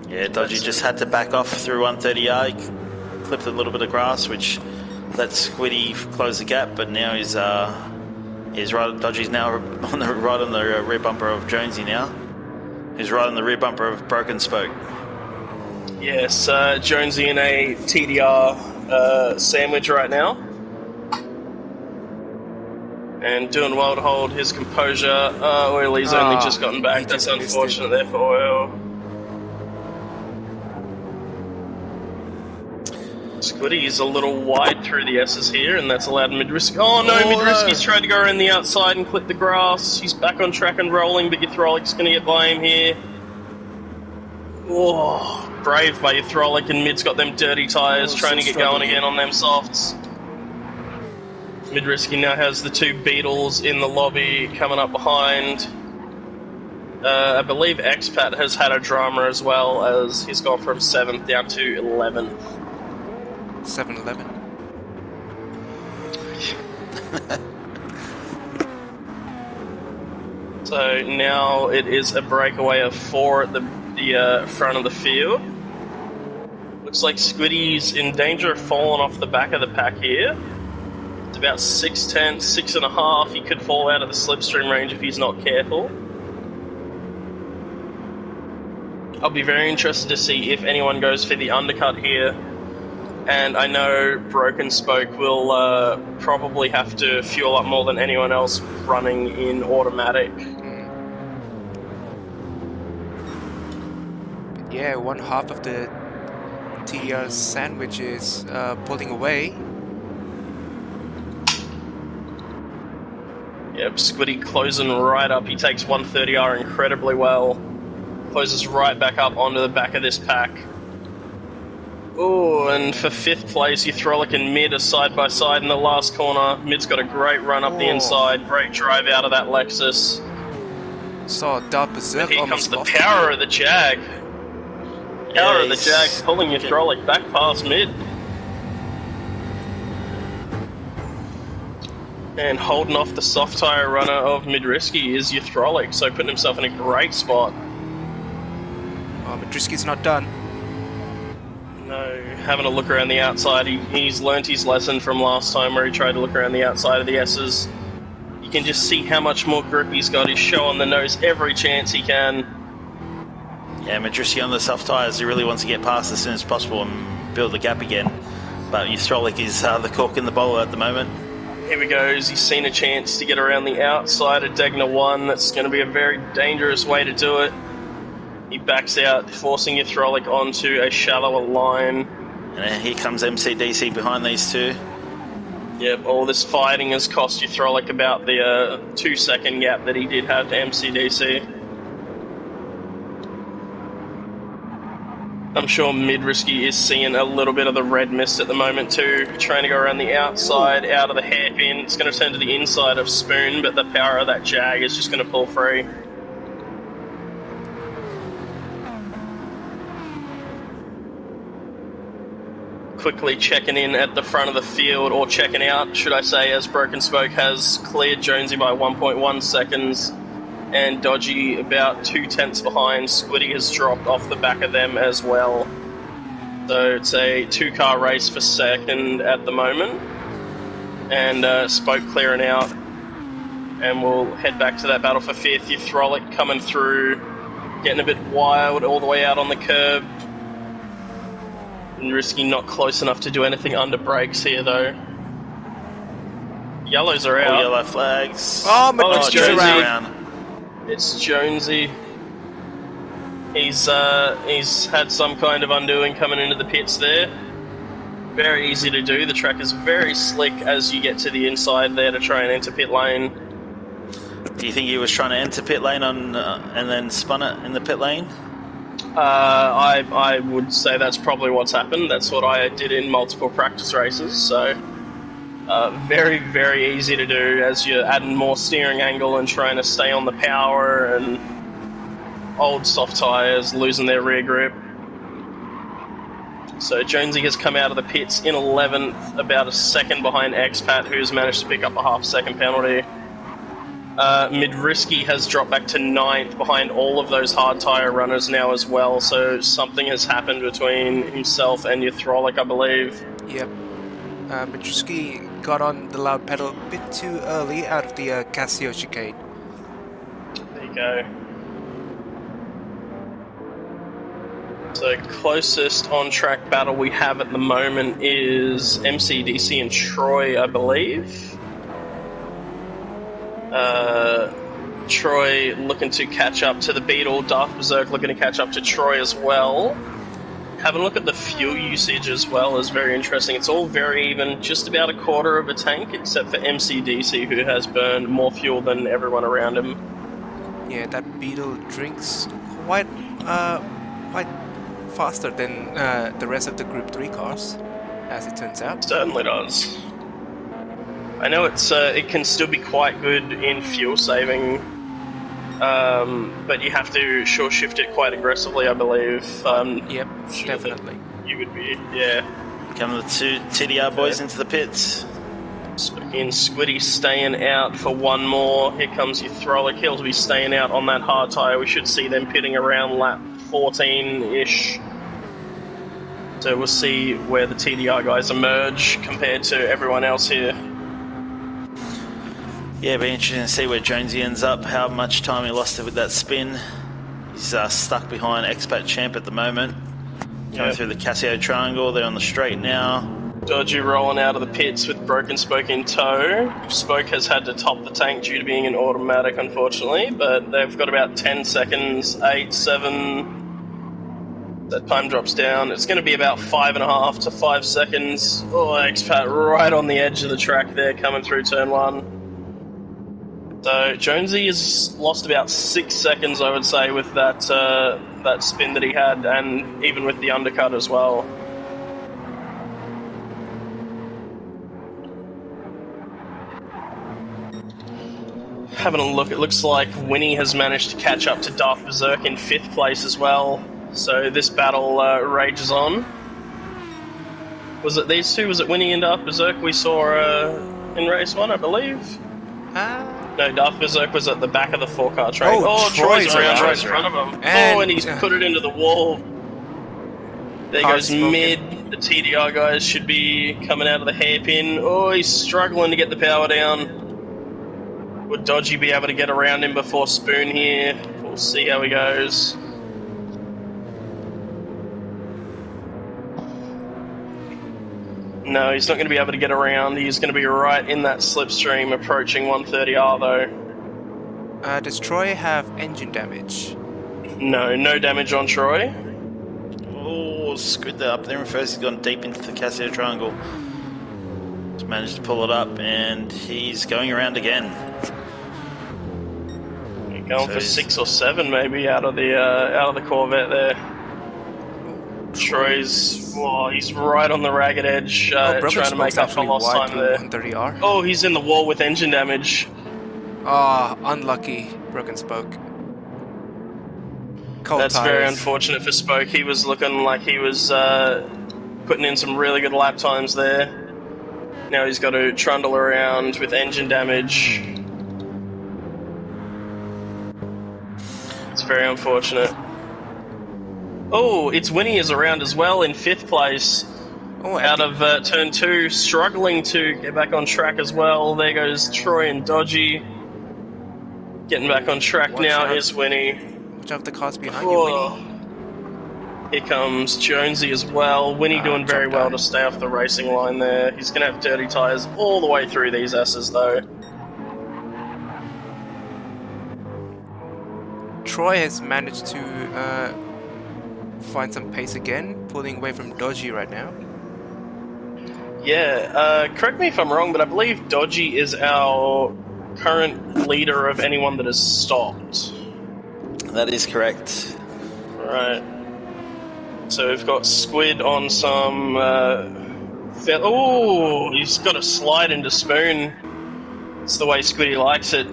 B: Yeah, Dodgy just had to back off through 130R. He clipped a little bit of grass, which let Squiddy close the gap, but now he's right. Dodgy's now right on the rear bumper of Jonesy now. He's right on the rear bumper of Broken Spoke.
A: Yes, Jonesy in a TDR sandwich right now. And doing well to hold his composure. Oiley's only just gotten back. That's unfortunate there for Oil. Squiddy's a little wide through the S's here, and that's allowed Midrisky. Oh no, Midrisky's tried to go around the outside and clip the grass. He's back on track and rolling, but Ythrolich's going to get by him here. Oh, brave by Ythrolic, and Mid's got them dirty tyres, trying to get going again on them softs. Midrisky now has the two Beetles in the lobby coming up behind. I believe Expat has had a drama as well, as he's gone from 7th down to 11th.
C: 7-11.
A: So now it is a breakaway of 4 at the front of the field. Looks like Squiddy's in danger of falling off the back of the pack here. It's about 6'10", 6.5. He could fall out of the slipstream range if he's not careful. I'll be very interested to see if anyone goes for the undercut here. And I know Broken Spoke will probably have to fuel up more than anyone else running in automatic.
C: Yeah, one half of the TR sandwich is pulling away.
A: Yep, Squiddy closing right up. He takes 130R incredibly well. Closes right back up onto the back of this pack. Oh, and for 5th place, Ythrolic and Mid are side by side in the last corner. Mid's got a great run up the inside, great drive out of that Lexus.
C: Saw a dart berserk.
A: But here comes the power of the Jag. Power of the Jag pulling Ythrolic back past Mid. And holding off the soft tyre runner of Midrisky is Ythrolic, so putting himself in a great spot.
C: Oh, Midrisky's not done.
A: No, having a look around the outside. He's learnt his lesson from last time where he tried to look around the outside of the S's. You can just see how much more grip he's got. He's showing the nose every chance he can.
B: Yeah, Midrisky on the soft tyres. He really wants to get past as soon as possible and build the gap again. But Ythrolic is the cork in the bowl at the moment.
A: Here we go. He's seen a chance to get around the outside of Degna 1. That's going to be a very dangerous way to do it. He backs out, forcing Ythrolic onto a shallower line.
B: And here comes MCDC behind these two.
A: Yep, all this fighting has cost Ythrolic about the 2-second gap that he did have to MCDC. I'm sure Midrisky is seeing a little bit of the red mist at the moment too, trying to go around the outside, out of the hairpin. It's going to turn to the inside of Spoon, but the power of that Jag is just going to pull free. Quickly checking in at the front of the field, or checking out, should I say, as Broken Spoke has cleared Jonesy by 1.1 seconds, and Dodgy about 2/10 behind. Squiddy has dropped off the back of them as well. So it's a 2-car race for second at the moment, and Spoke clearing out, and we'll head back to that battle for 5th. Ythrolic coming through, getting a bit wild all the way out on the curb. Risky not close enough to do anything under brakes here, though. Yellows are out.
B: All yellow flags.
C: Oh, Midrisky's around.
A: It's Jonesy. He's had some kind of undoing coming into the pits there. Very easy to do. The track is very slick as you get to the inside there to try and enter pit lane.
B: Do you think he was trying to enter pit lane and then spun it in the pit lane?
A: I would say that's probably what's happened. That's what I did in multiple practice races, so very, very easy to do as you're adding more steering angle and trying to stay on the power, and old soft tyres losing their rear grip. So Jonesy has come out of the pits in 11th, about a second behind Expat, who's managed to pick up a half-second penalty. Midrisky has dropped back to 9th behind all of those hard tyre runners now as well, so something has happened between himself and Ythrolic, I believe.
C: Yep. Midrisky got on the loud pedal a bit too early out of the Casio chicane.
A: There you go. So closest on-track battle we have at the moment is MCDC and Troy, I believe. Troy looking to catch up to the Beetle. Darth Berserk looking to catch up to Troy as well. Having a look at the fuel usage as well is very interesting. It's all very even, just about a quarter of a tank, except for MCDC, who has burned more fuel than everyone around him.
C: Yeah, that Beetle drinks quite faster than the rest of the Group 3 cars, as it turns out.
A: Certainly does. I know it can still be quite good in fuel saving, but you have to short shift it quite aggressively, I believe.
C: Yep, definitely.
A: You would be, yeah.
B: Come the two TDR boys into the pits.
A: In Squiddy staying out for one more. Here comes your Throlic. He'll be staying out on that hard tyre. We should see them pitting around lap 14-ish. So we'll see where the TDR guys emerge compared to everyone else here.
B: Yeah, it'll be interesting to see where Jonesy ends up, how much time he lost with that spin. He's stuck behind Expat Champ at the moment. Coming through the Casio Triangle, they're on the straight now.
A: Dodgy rolling out of the pits with Broken Spoke in tow. Spoke has had to top the tank due to being an automatic, unfortunately, but they've got about 10 seconds, 8, 7... That time drops down. It's going to be about 5.5 to 5 seconds. Oh, Expat right on the edge of the track there, coming through turn 1. So Jonesy has lost about 6 seconds, I would say, with that spin that he had, and even with the undercut as well. Having a look, it looks like Winnie has managed to catch up to Darth Berserk in 5th place as well. So this battle rages on. Was it these two? Was it Winnie and Darth Berserk we saw in race 1, I believe? No, Darth Berserk was at the back of the 4-car train. Oh, Troy's around right in front of him. And he's put it into the wall. There goes smoking. Mid. The TDR guys should be coming out of the hairpin. Oh, he's struggling to get the power down. Would Dodgy be able to get around him before Spoon here? We'll see how he goes. No, he's not going to be able to get around. He's going to be right in that slipstream approaching 130R though.
C: Does Troy have engine damage?
A: No, no damage on Troy.
B: Oh, screwed that up there and first. He's gone deep into the Casio Triangle. He's managed to pull it up and he's going around again.
A: You're going for 6 or 7 maybe out of the Corvette there. Troy's, he's right on the ragged edge, trying to make up for lost time there.
C: 130R.
A: Oh, he's in the wall with engine damage.
C: Unlucky. Broken Spoke.
A: That's very unfortunate for Spoke. He was looking like he was putting in some really good lap times there. Now he's got to trundle around with engine damage. It's very unfortunate. Oh, it's Winnie is around as well in 5th place. Out of turn 2, struggling to get back on track as well. There goes Troy and Dodgy. Getting back on track now is Winnie.
C: Watch out the cars behind you, Winnie.
A: Here comes Jonesy as well. Winnie doing very well to stay off the racing line there. He's going to have dirty tyres all the way through these S's though.
C: Troy has managed to find some pace again, pulling away from Dodgy right now.
A: Yeah, correct me if I'm wrong, but I believe Dodgy is our current leader of anyone that has stopped.
B: That is correct.
A: Right. So we've got Squid on some... he's got a slide into Spoon. It's the way Squiddy likes it.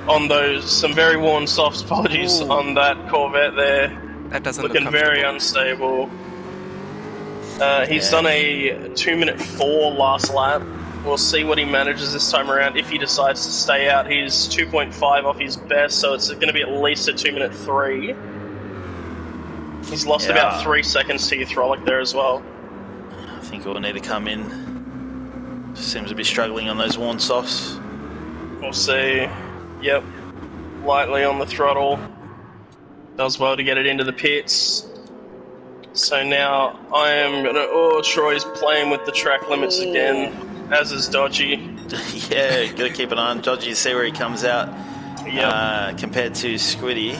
A: On those, some very worn softs, apologies, on that Corvette there.
C: That doesn't
A: looking very unstable. He's done a 2:04 last lap. We'll see what he manages this time around. If he decides to stay out, he's 2.5 off his best, so it's going to be at least a 2:03. He's lost about 3 seconds to your Throlic there as well.
B: I think we'll need to come in. Seems to be struggling on those worn softs.
A: We'll see. Yep, lightly on the throttle. Does well to get it into the pits. So now I am gonna... Oh, Troy's playing with the track limits again, as is Dodgy.
B: Yeah, gotta keep an eye on Dodgy to see where he comes out compared to Squiddy.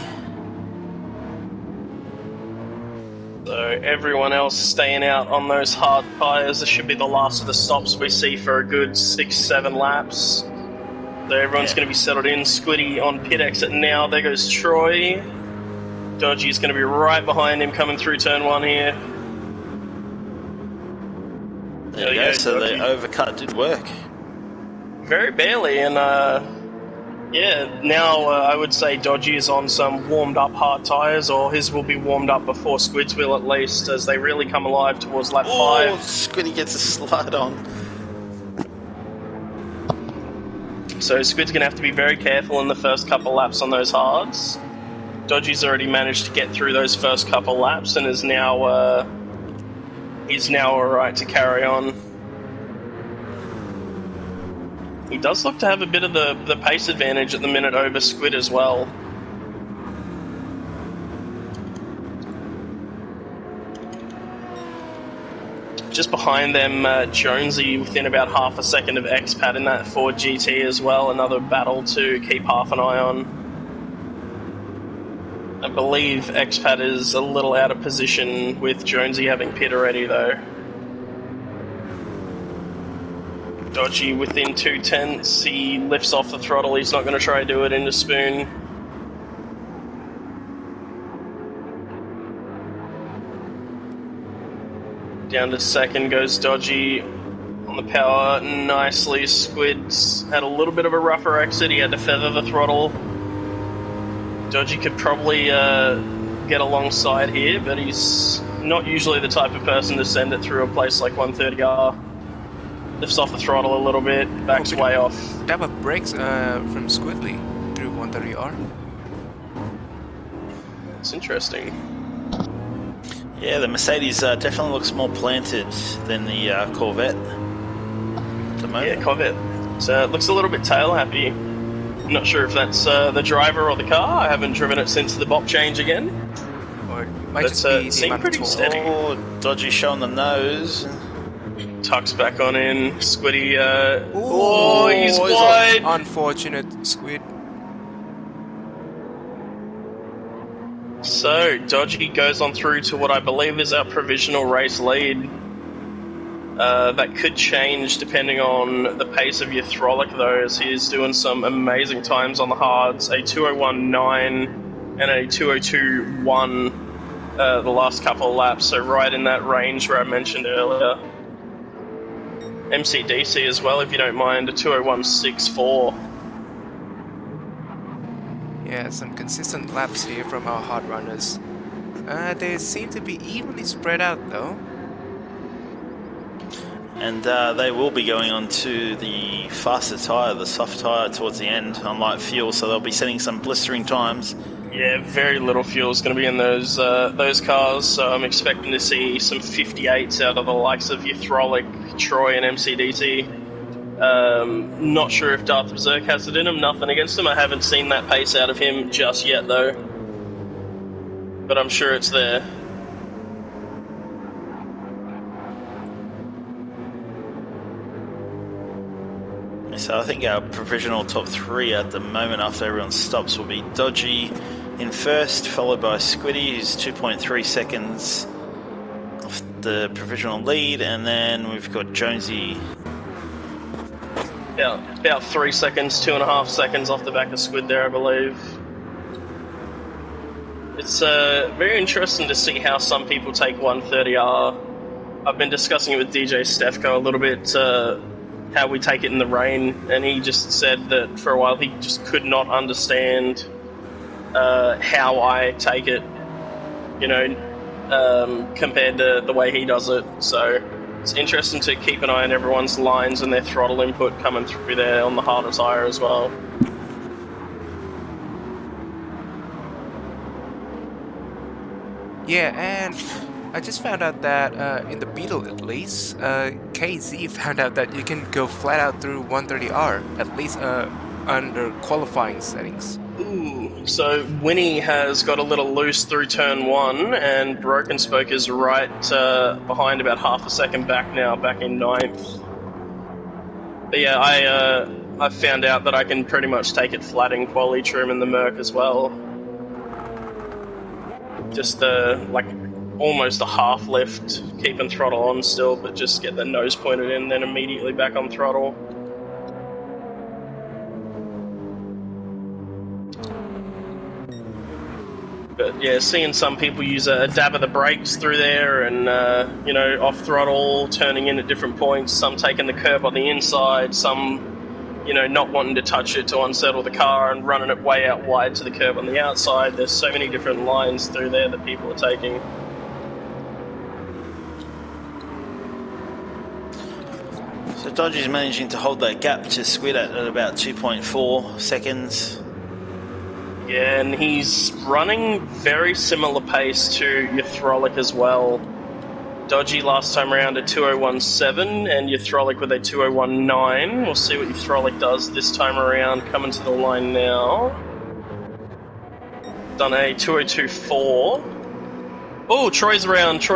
A: So everyone else staying out on those hard tyres. This should be the last of the stops we see for a good 6-7 laps. So everyone's going to be settled in. Squiddy on pit exit now. There goes Troy. Dodgy's going to be right behind him coming through turn 1 here.
B: There you go, so the overcut did work.
A: Very barely, and yeah, now I would say Dodgy is on some warmed up hard tyres, or his will be warmed up before Squid's will at least, as they really come alive towards lap 5.
B: Squiddy gets a slide on.
A: So Squid's going to have to be very careful in the first couple laps on those hards. Dodgy's already managed to get through those first couple laps and is now he's now alright to carry on. He does look to have a bit of the pace advantage at the minute over Squid as well. Just behind them, Jonesy within about half a second of Expat in that Ford GT as well. Another battle to keep half an eye on. I believe Expat is a little out of position with Jonesy having pit already though. Dodgy within 2/10. He lifts off the throttle. He's not going to try to do it into spoon. Down to second goes Dodgy on the power nicely. Squid's had a little bit of a rougher exit. He had to feather the throttle. Dodgy could probably get alongside here, but he's not usually the type of person to send it through a place like 130R. Lifts off the throttle a little bit, backs way off.
C: That was brakes from Squidly through 130R.
A: It's interesting.
B: Yeah, the Mercedes definitely looks more planted than the Corvette at the moment.
A: Yeah, Corvette. So it looks a little bit tail happy. I'm not sure if that's the driver or the car. I haven't driven it since the bop change again.
C: Or it might just be the amount of
A: pretty
C: torque.
A: steady.
B: Oh, Dodgy showing the nose.
A: Tucks back on in. Squiddy, he's wide.
C: Unfortunate Squid.
A: So, Dodgy goes on through to what I believe is our provisional race lead. That could change depending on the pace of your Frolic, though, as he's doing some amazing times on the hards. A 2:01.9 and a 2:02.1 the last couple of laps, so right in that range where I mentioned earlier. MCDC as well, if you don't mind, a 2:01.64.
C: Yeah, some consistent laps here from our hard runners. They seem to be evenly spread out though.
B: And they will be going on to the faster tyre, the soft tyre towards the end on light fuel, so they'll be setting some blistering times.
A: Yeah, very little fuel is going to be in those cars, so I'm expecting to see some 58s out of the likes of your Frolic, Troy and MCDC. Not sure if Darth Berserk has it in him, nothing against him. I haven't seen that pace out of him just yet though. But I'm sure it's there.
B: So I think our provisional top 3 at the moment after everyone stops will be Dodgy in first, followed by Squiddy, who's 2.3 seconds off the provisional lead, and then we've got Jonesy.
A: About 3 seconds, 2.5 seconds off the back of Squid there, I believe. It's very interesting to see how some people take 130R. I've been discussing it with DJ Stefko a little bit, how we take it in the rain, and he just said that for a while he just could not understand how I take it, compared to the way he does it. So it's interesting to keep an eye on everyone's lines and their throttle input coming through there on the harder tyre as well.
C: Yeah, and I just found out that in the Beetle at least, KZ found out that you can go flat out through 130R, at least under qualifying settings.
A: Ooh, so Winnie has got a little loose through turn 1, and Broken Spoke is right behind, about half a second back now, back in 9th. But yeah, I found out that I can pretty much take it flat in quali trim in the Merc as well. Just almost a half lift, keeping throttle on still, but just get the nose pointed in, then immediately back on throttle. But yeah, seeing some people use a dab of the brakes through there and, off throttle, turning in at different points, some taking the curb on the inside, some, not wanting to touch it to unsettle the car and running it way out wide to the curb on the outside. There's so many different lines through there that people are taking.
B: So Dodgy's managing to hold that gap to Squid at about 2.4 seconds.
A: Yeah, and he's running very similar pace to Ythrolic as well. Dodgy last time around a 2017 and Ythrolic with a 2019. We'll see what Ythrolic does this time around, coming to the line now. Done a 2024. Oh, Troy's around.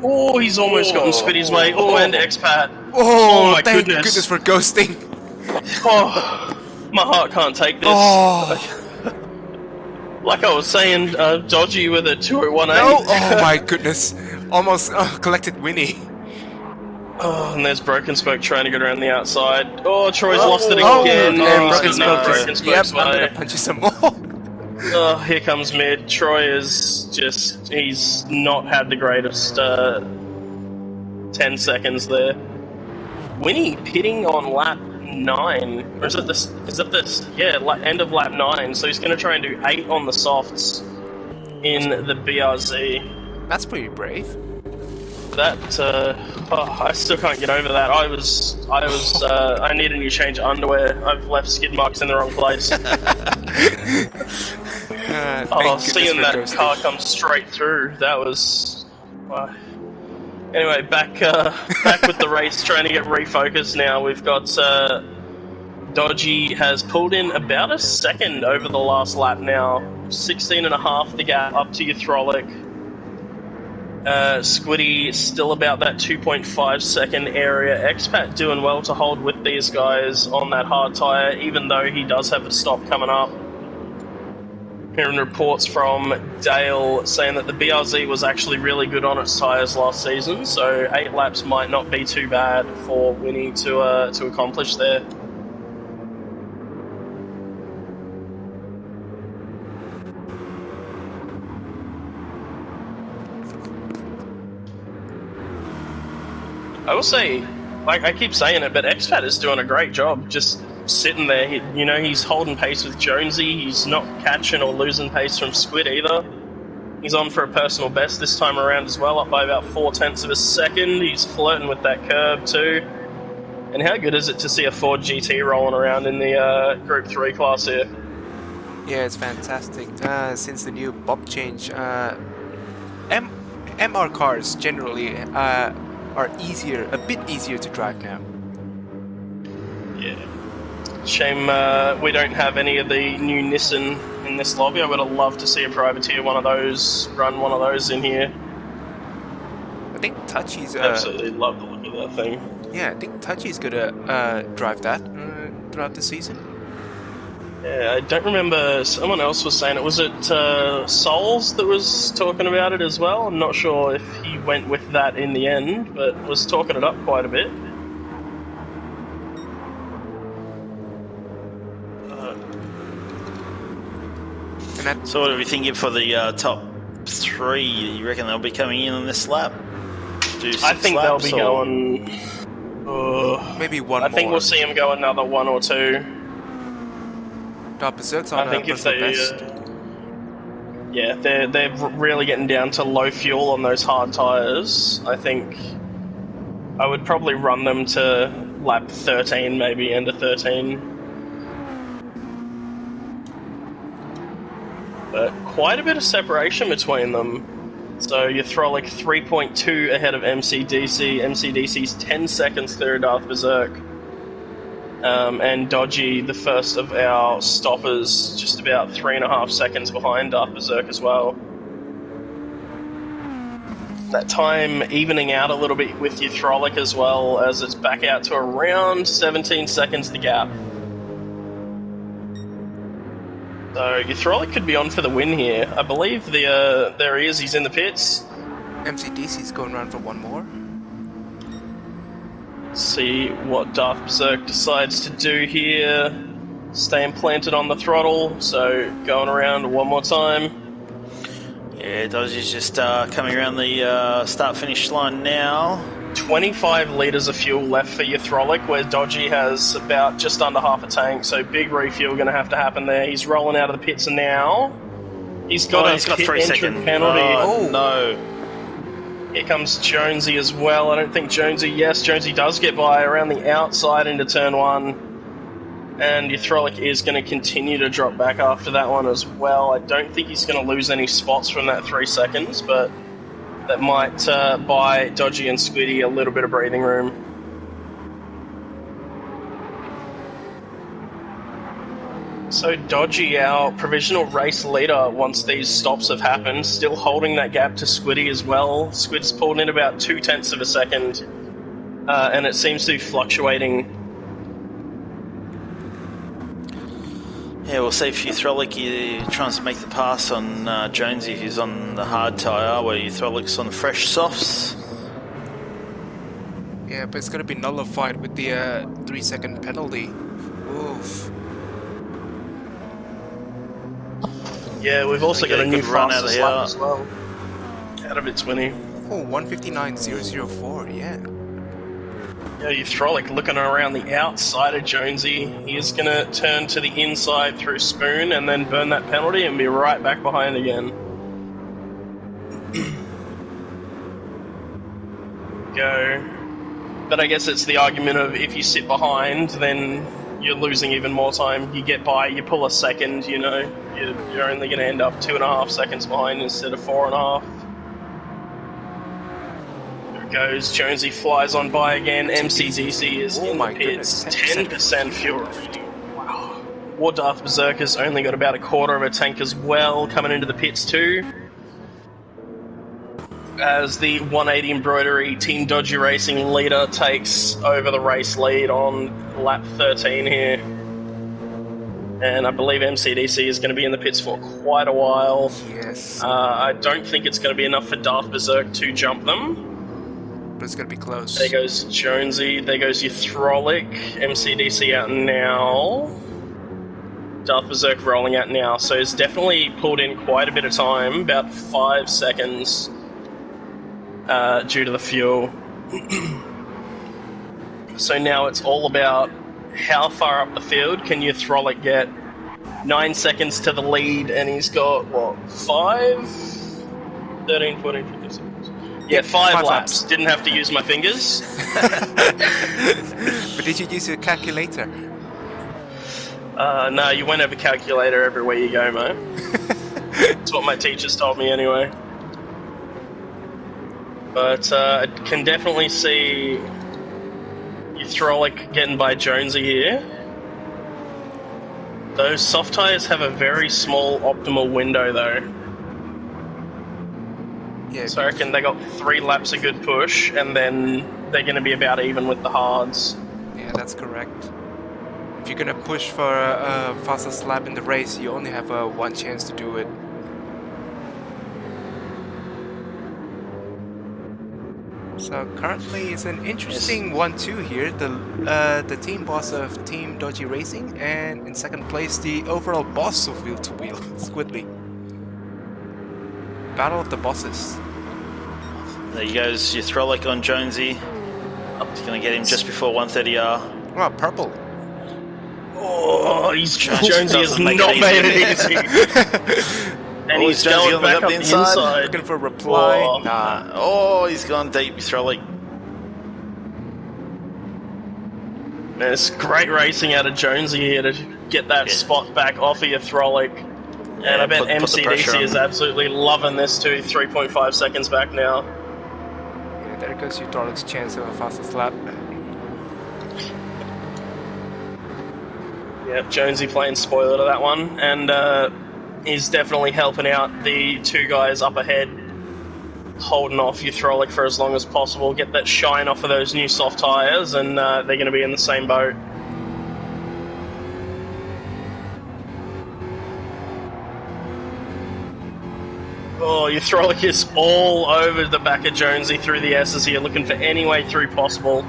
A: Oh, he's almost gotten Squiddy's way. Oh, and Expat.
C: Oh,
A: my
C: thank
A: goodness
C: for ghosting.
A: Oh, my heart can't take this.
C: Oh.
A: Like I was saying, Dodgy with a 2018.
C: No! Oh my goodness. Almost collected Winnie.
A: Oh, and there's Broken Spoke trying to get around the outside. Oh, Troy's lost it again.
C: And
A: Broken
C: Broken Spoke
A: Spoke's
C: yep, I'm
A: way.
C: gonna punch you some more.
A: Oh, here comes mid. Troy is he's not had the greatest 10 seconds there. Winnie pitting on lap 9, or is it this? End of lap 9. So he's going to try and do 8 on the softs in the BRZ.
C: That's pretty brave.
A: That I still can't get over that. I need a new change of underwear. I've left skid marks in the wrong place. Seeing that
C: ghosting.
A: car come straight through, that was. Anyway, back with the race, trying to get refocused now. We've got Dodgy has pulled in about a second over the last lap now. 16.5 the gap up to Ythrolic. Squiddy still about that 2.5 second area. Expat doing well to hold with these guys on that hard tyre, even though he does have a stop coming up. Hearing reports from Dale saying that the BRZ was actually really good on its tyres last season, so 8 laps might not be too bad for Winnie to accomplish there. I will say, like I keep saying it, but Expat is doing a great job just sitting there. He's holding pace with Jonesy. He's not catching or losing pace from Squid either. He's on for a personal best this time around as well, up by about 0.4 of a second. He's flirting with that curb too. And how good is it to see a Ford GT rolling around in the Group 3 class here?
C: Yeah, it's fantastic. Since the new bob change, MR cars generally are a bit easier to drive now.
A: Yeah. Shame we don't have any of the new Nissan in this lobby. I would have loved to see a privateer run one of those in here.
C: I think Touchy's
A: absolutely love the look of that thing.
C: Yeah, I think Touchy's gonna drive that throughout the season.
A: Yeah, I don't remember. Someone else was saying it. Was it Souls that was talking about it as well? I'm not sure if he went with that in the end, but was talking it up quite a bit.
B: So what are we thinking for the top 3? You reckon they'll be coming in on this lap?
A: I think they'll be going...
C: maybe one more.
A: I think we'll see them go another 1 or 2.
C: Berserk's
A: I think if they... they're really getting down to low fuel on those hard tyres. I think I would probably run them to lap 13, maybe end of 13. But quite a bit of separation between them. So Ythrolic 3.2 ahead of MCDC. MCDC's 10 seconds clear of Darth Berserk. And Dodgy, the first of our stoppers, just about 3.5 seconds behind Darth Berserk as well. That time evening out a little bit with Ythrolic as well, as it's back out to around 17 seconds the gap. So Hydraulic could be on for the win here. I believe there he is. He's in the pits.
C: MCDC's going around for one more.
A: See what Daft Berserk decides to do here. Staying planted on the throttle, so going around one more time.
B: Yeah, Dodgy's just coming around the start-finish line now.
A: 25 litres of fuel left for Hydraulic, where Dodgy has about just under half a tank, so big refuel going to have to happen there. He's rolling out of the pits now. He's got a pit
B: 3
A: entry
B: second
A: penalty.
B: Oh, no.
A: Here comes Jonesy as well. I don't think Jonesy... Yes, Jonesy does get by around the outside into turn 1. And Hydraulic is going to continue to drop back after that one as well. I don't think he's going to lose any spots from that 3 seconds, but that might buy Dodgy and Squiddy a little bit of breathing room. So Dodgy, our provisional race leader, once these stops have happened, still holding that gap to Squiddy as well. Squid's pulled in about 0.2 of a second, and it seems to be fluctuating.
B: Yeah, we'll see if Hydraulic tries to make the pass on Jonesy, who's on the hard tyre, where Hydraulic's on the fresh softs.
C: Yeah, but it's gonna be nullified with the 3 second penalty. Oof.
A: Yeah, we've also got a new
B: run out of
A: fastest
B: here
A: lap as well. Out of its winning.
C: Oh, 1:59.004, yeah.
A: Yeah, Hydraulic looking around the outside of Jonesy. He is going to turn to the inside through Spoon and then burn that penalty and be right back behind again. Go. But I guess it's the argument of if you sit behind, then you're losing even more time. You get by, you pull a second, you know, you're only going to end up 2.5 seconds behind instead of 4.5. Goes Jonesy flies on by again. MCDC is in the pits. 10% fuel remaining. Wow. War Darth Berserker's only got about 1/4 of a tank as well, coming into the pits too. As the 180 embroidery Team Dodgy Racing leader takes over the race lead on lap 13 here. And I believe MCDC is going to be in the pits for quite a while.
C: Yes.
A: I don't think it's going to be enough for Darth Berserk to jump them.
C: But it's gonna be close.
A: There goes Jonesy, there goes Hydraulic, MCDC out now. Darth Berserk rolling out now, so it's definitely pulled in quite a bit of time, about 5 seconds, due to the fuel. So now it's all about how far up the field can Hydraulic get. 9 seconds to the lead, and he's got, what, 5? 13, 14, 15, 16. Yeah, 5 laps. Didn't have to use my fingers.
C: But did you use your calculator?
A: No, you won't have a calculator everywhere you go, mate. That's what my teachers told me anyway. But I can definitely see Hydraulic getting by Jonesy here. Those soft tyres have a very small optimal window though.
C: Yeah,
A: So I reckon they got 3 laps of good push, and then they're going to be about even with the hards.
C: yeah, that's correct. If you're gonna push for a fastest lap in the race, you only have one chance to do it. So currently it's an interesting 1-2 here. The team boss of Team Dodgy Racing, and in second place the overall boss of Wheel2Wheel, Squidly. Battle of the bosses.
B: There he goes, Hydraulic on Jonesy. He's going to get him just before 130R.
C: Oh, purple.
A: Oh, Jonesy has
B: make
A: not
B: it
A: made it easy. And he's
B: Jonesy
A: going back up the inside.
C: Looking for a reply.
A: Oh.
C: Nah.
B: Oh, he's gone deep, Hydraulic.
A: Man, it's great racing out of Jonesy here to get that spot back off of Hydraulic. And I bet
B: put the pressure
A: MCDC
B: on.
A: is absolutely loving this too. 3.5 seconds back now.
C: Yeah, there goes Hydraulic's chance of a fastest lap.
A: Yep, Jonesy playing spoiler to that one, and he's definitely helping out the 2 guys up ahead, holding off Hydraulic for as long as possible, get that shine off of those new soft tyres, and they're going to be in the same boat. Oh, your Throlic is all over the back of Jonesy through the S's here, looking for any way through possible.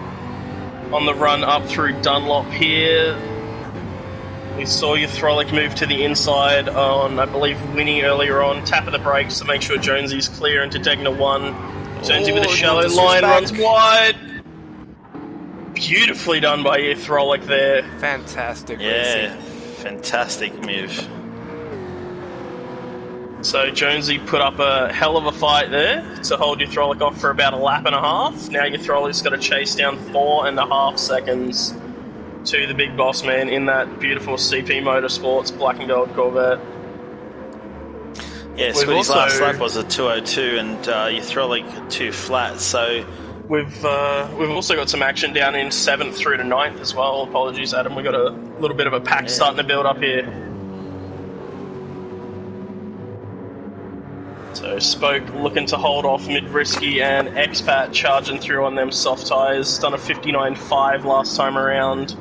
A: On the run up through Dunlop here. We saw your Throlic move to the inside on, I believe, Winnie earlier on. Tap of the brakes to make sure Jonesy's clear into Degna 1. Jonesy with a shallow line, runs wide. Beautifully done by your Throlic there.
C: Fantastic
B: Yeah,
C: racing.
B: fantastic move.
A: So Jonesy put up a hell of a fight there to hold your Throlic off for about a lap and a half. Now your Throlic's got to chase down 4.5 seconds to the big boss man in that beautiful CP Motorsports black and gold Corvette.
B: Yeah, Squiddy's last lap was a 2:02 and your Throlic 2 flat, so...
A: We've also got some action down in 7th through to 9th as well. Apologies, Adam. We've got a little bit of a pack starting to build up here. So Spoke looking to hold off Mid-Risky and Expat charging through on them soft tyres. Done a 59.5 last time around.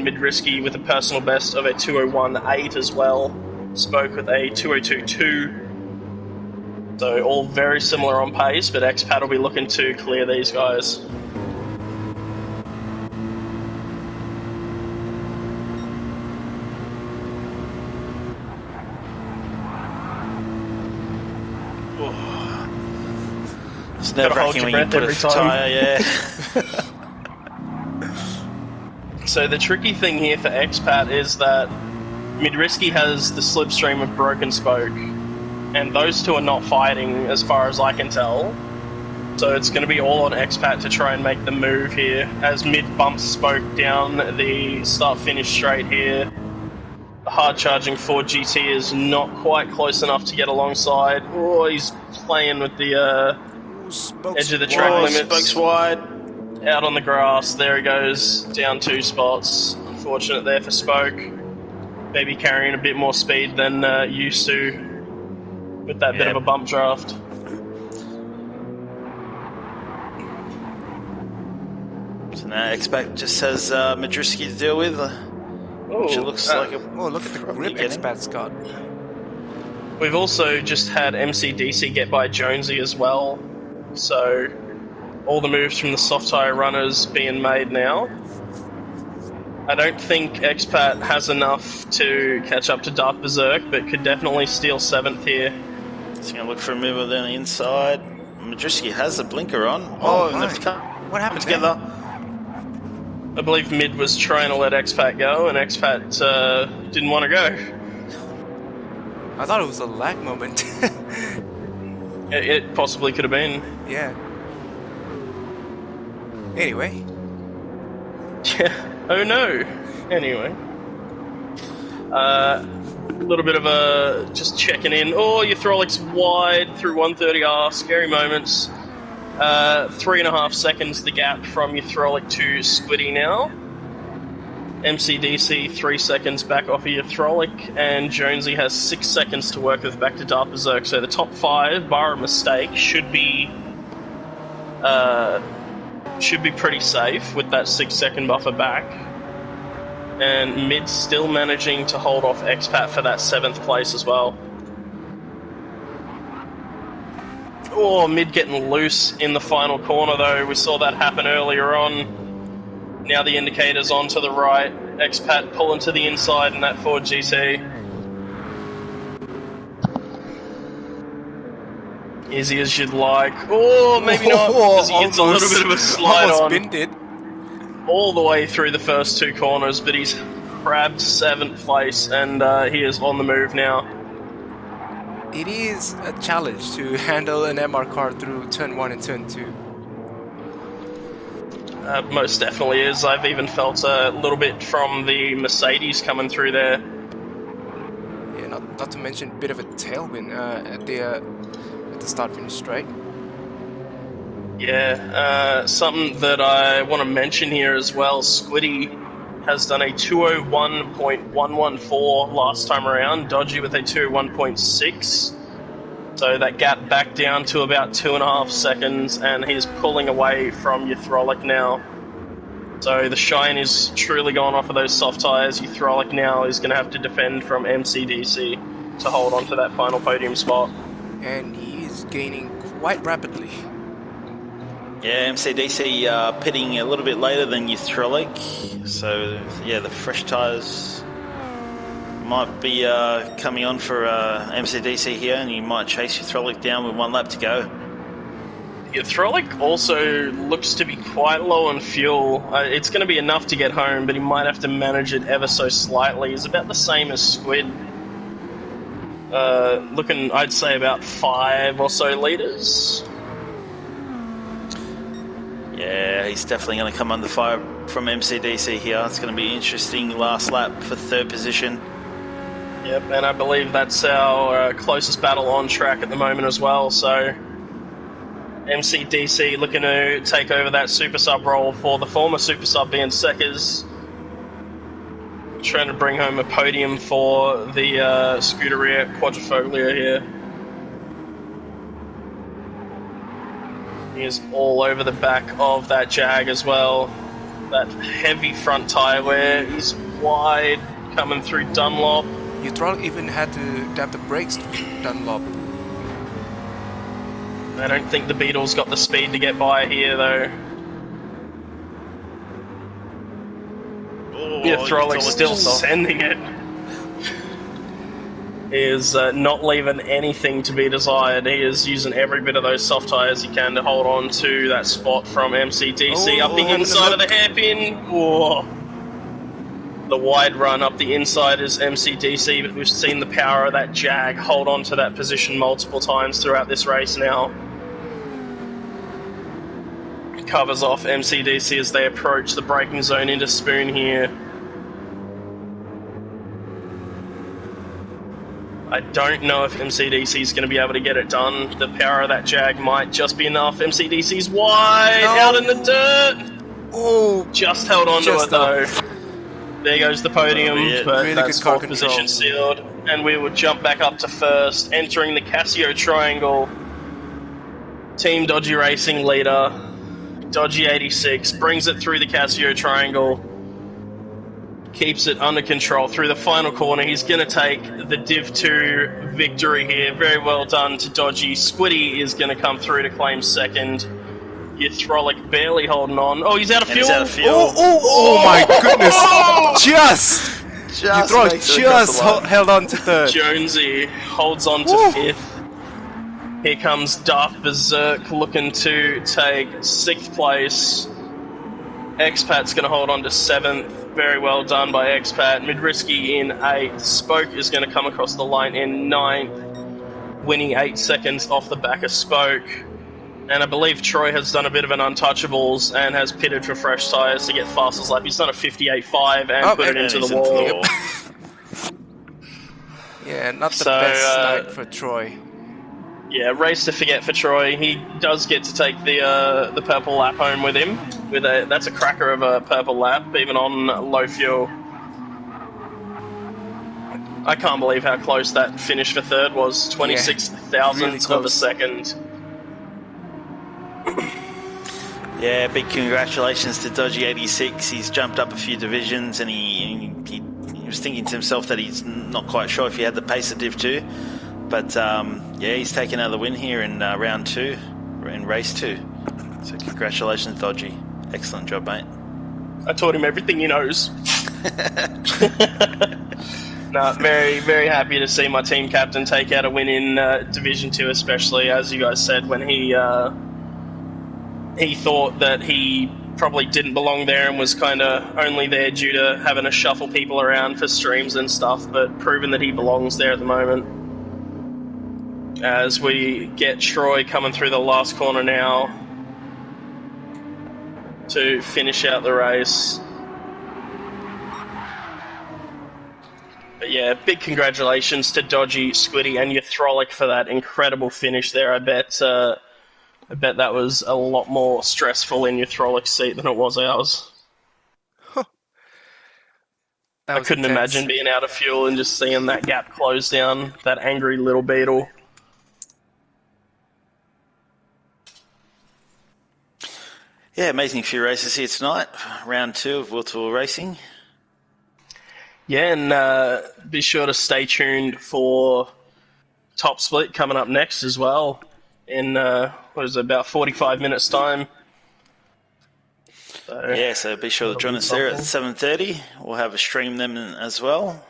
A: Mid-Risky with a personal best of a 201.8 as well. Spoke with a 202.2. So all very similar on pace, but Expat will be looking to clear these guys.
B: It's nerve-wracking when you put a tyre, yeah.
A: So the tricky thing here for Expat is that Mid-Risky has the slipstream of Broken Spoke, and those two are not fighting as far as I can tell. So it's going to be all on Expat to try and make the move here, as Mid bumps Spoke down the start-finish straight here. The hard-charging Ford GT is not quite close enough to get alongside. Oh, he's playing with the edge of the track limits.
B: Spoke's wide.
A: Out on the grass, there he goes, down 2 spots. Unfortunate there for Spoke. Maybe carrying a bit more speed than used to with that bit of a bump draft.
B: So now Expat just has Madriski to deal with. Which it looks like a...
C: Oh, look at the grip Expat's got.
A: We've also just had MCDC get by Jonesy as well. So all the moves from the soft tyre runners being made now. I don't think Expat has enough to catch up to Dark Berserk, but could definitely steal 7th here.
B: He's going to look for a move on the inside. Madriski has the blinker on.
C: What happened
B: together?
A: I believe Mid was trying to let Expat go, and Expat didn't want to go.
C: I thought it was a lag moment.
A: It possibly could have been.
C: Yeah. Anyway.
A: Yeah. Oh no. Anyway. A little bit of a just checking in. Oh, your Throlic's wide through 130R. Scary moments. 3.5 seconds the gap from your Throlic to Squiddy now. MCDC 3 seconds back off of your Throlic, and Jonesy has 6 seconds to work with back to Dark Berserk. So the top 5, bar a mistake, should be pretty safe with that 6-second buffer back. And Mid's still managing to hold off Expat for that 7th place as well. Oh, Mid getting loose in the final corner though. We saw that happen earlier on. Now the indicator's on to the right. Expat pulling to the inside in that Ford GT. Easy as you'd like. Oh, maybe not, because he gets a little bit of a slide on.
C: Binned it.
A: All the way through the first 2 corners, but he's grabbed 7th place, and he is on the move now.
C: It is a challenge to handle an MR car through turn 1 and turn 2.
A: Most definitely is. I've even felt a little bit from the Mercedes coming through there.
C: Yeah, not to mention a bit of a tailwind at the start-finish straight.
A: Yeah, something that I want to mention here as well, Squiddy has done a 201.114 last time around, Dodgy with a 201.6. So that gap back down to about 2.5 seconds, and he's pulling away from your Throlic now. So the shine is truly gone off of those soft tyres. Your Throlic now is going to have to defend from MCDC. to hold on to that final podium spot.
C: And he is gaining quite rapidly.
B: Yeah, MCDC pitting a little bit later than Ythrolic. So, yeah, the fresh tyres might be coming on for MCDC here, and he might chase Ythrolic down with 1 lap to go.
A: Ythrolic also looks to be quite low on fuel. It's going to be enough to get home, but he might have to manage it ever so slightly. He's about the same as Squid. Looking, I'd say, about 5 or so litres.
B: Yeah, he's definitely going to come under fire from MCDC here. It's going to be interesting last lap for 3rd position.
A: Yep, and I believe that's our closest battle on track at the moment as well, so MCDC looking to take over that super sub role for the former super sub being Seckers. Trying to bring home a podium for the Scuderia Quadrifoglia here. He is all over the back of that Jag as well. That heavy front tyre wear. He's wide coming through Dunlop.
C: Ythrolic even had to dab the brakes to Dunlop.
A: I don't think the Beetles got the speed to get by here though. Ythrolic's still sending it. He is not leaving anything to be desired. He is using every bit of those soft tyres he can to hold on to that spot from MCDC. Up the inside of the hairpin. Whoa. The wide run up the inside is MCDC, but we've seen the power of that Jag hold on to that position multiple times throughout this race now. Covers off MCDC as they approach the braking zone into Spoon here. I don't know if MCDC is going to be able to get it done. The power of that Jag might just be enough. MCDC's wide, out in the dirt.
C: Oh,
A: just held on to it though. There goes the podium, but
C: really
A: that's
C: good car
A: 4th position
C: control.
A: sealed. And we will jump back up to 1st, entering the Casio Triangle. Team Dodgy Racing leader, Dodgy 86, brings it through the Casio Triangle. Keeps it under control through the final corner. He's going to take the Div 2 victory here. Very well done to Dodgy. Squiddy is going to come through to claim 2nd. Ythrolic barely holding on. Oh, he's out of fuel.
C: Oh my goodness. Just Ythrolic just held on to 3rd.
A: Jonesy holds on to 5th. Here comes Darth Berserk looking to take 6th place. Expat's going to hold on to 7th. Very well done by Expat. Midrisky in 8th. Spoke is going to come across the line in 9th, winning 8 seconds off the back of Spoke. And I believe Troy has done a bit of an untouchables and has pitted for fresh tyres to get fastest lap. He's done a 58.5 and put it into the wall.
C: Yeah, not the best night for Troy.
A: Yeah, race to forget for Troy. He does get to take the purple lap home with him. That's a cracker of a purple lap, even on low fuel. I can't believe how close that finish for 3rd was. 26 thousandths of a second.
B: Yeah, big congratulations to Dodgy 86. He's jumped up a few divisions, and he was thinking to himself that he's not quite sure if he had the pace of Div 2. But yeah, he's taken another win here in round 2, in race 2. So congratulations, Dodgy. Excellent job, mate.
A: I taught him everything he knows. No, very, very happy to see my team captain take out a win in Division 2, especially, as you guys said, when he thought that he probably didn't belong there and was kind of only there due to having to shuffle people around for streams and stuff, but proven that he belongs there at the moment. As we get Troy coming through the last corner now to finish out the race. But yeah, big congratulations to Dodgy, Squiddy, and Ythrolic for that incredible finish there. I bet that was a lot more stressful in Ythrolic's seat than it was ours. I couldn't imagine being out of fuel and just seeing that gap close down, that angry little beetle.
B: Yeah, amazing few races here tonight. Round 2 of Wheel2Wheel Racing.
A: Yeah, and be sure to stay tuned for Top Split coming up next as well in, what is it, about 45 minutes' time.
B: So be sure to join us there at 7:30. We'll have a stream then as well.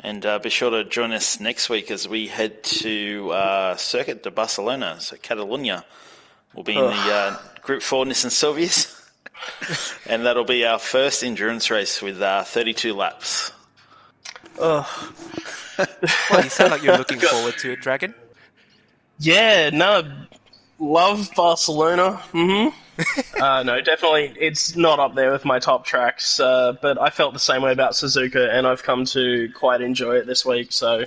B: And be sure to join us next week as we head to Circuit de Barcelona, so Catalunya. We'll be in the Group 4 Nissan Silvias. And that'll be our first endurance race with 32 laps.
C: Well, you sound like you're looking forward to it, Dragon.
A: Yeah, no, love Barcelona. No, definitely, it's not up there with my top tracks, but I felt the same way about Suzuka, and I've come to quite enjoy it this week, so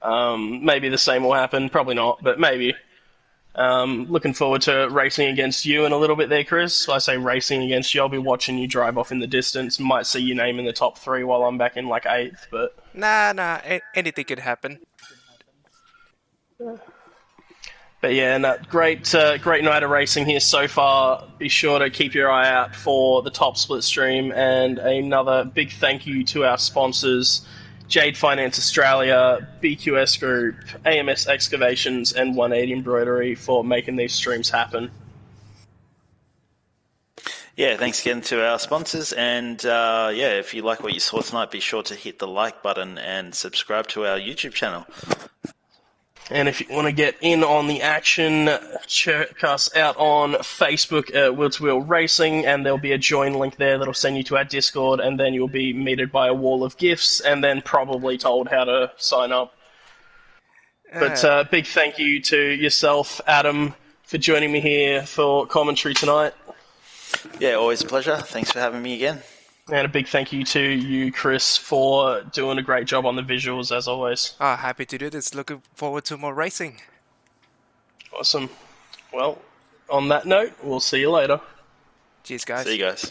A: maybe the same will happen, probably not, but maybe. Looking forward to racing against you in a little bit there, Chris. I say racing against you, I'll be watching you drive off in the distance, might see your name in the top 3 while I'm back in like 8th, but...
C: Nah, anything could happen.
A: But yeah, no, great night of racing here so far. Be sure to keep your eye out for the Top Split stream, and another big thank you to our sponsors, Jade Finance Australia, BQS Group, AMS Excavations, and 180 Embroidery for making these streams happen.
B: Yeah, thanks again to our sponsors, and if you like what you saw tonight, be sure to hit the like button and subscribe to our YouTube channel.
A: And if you want to get in on the action, check us out on Facebook at Wheel2Wheel Racing, and there'll be a join link there that'll send you to our Discord, and then you'll be meted by a wall of gifts, and then probably told how to sign up. But big thank you to yourself, Adam, for joining me here for commentary tonight.
B: Yeah, always a pleasure. Thanks for having me again.
A: And a big thank you to you, Chris, for doing a great job on the visuals, as always.
C: Happy to do this. Looking forward to more racing.
A: Awesome. Well, on that note, we'll see you later.
C: Cheers, guys.
B: See you guys.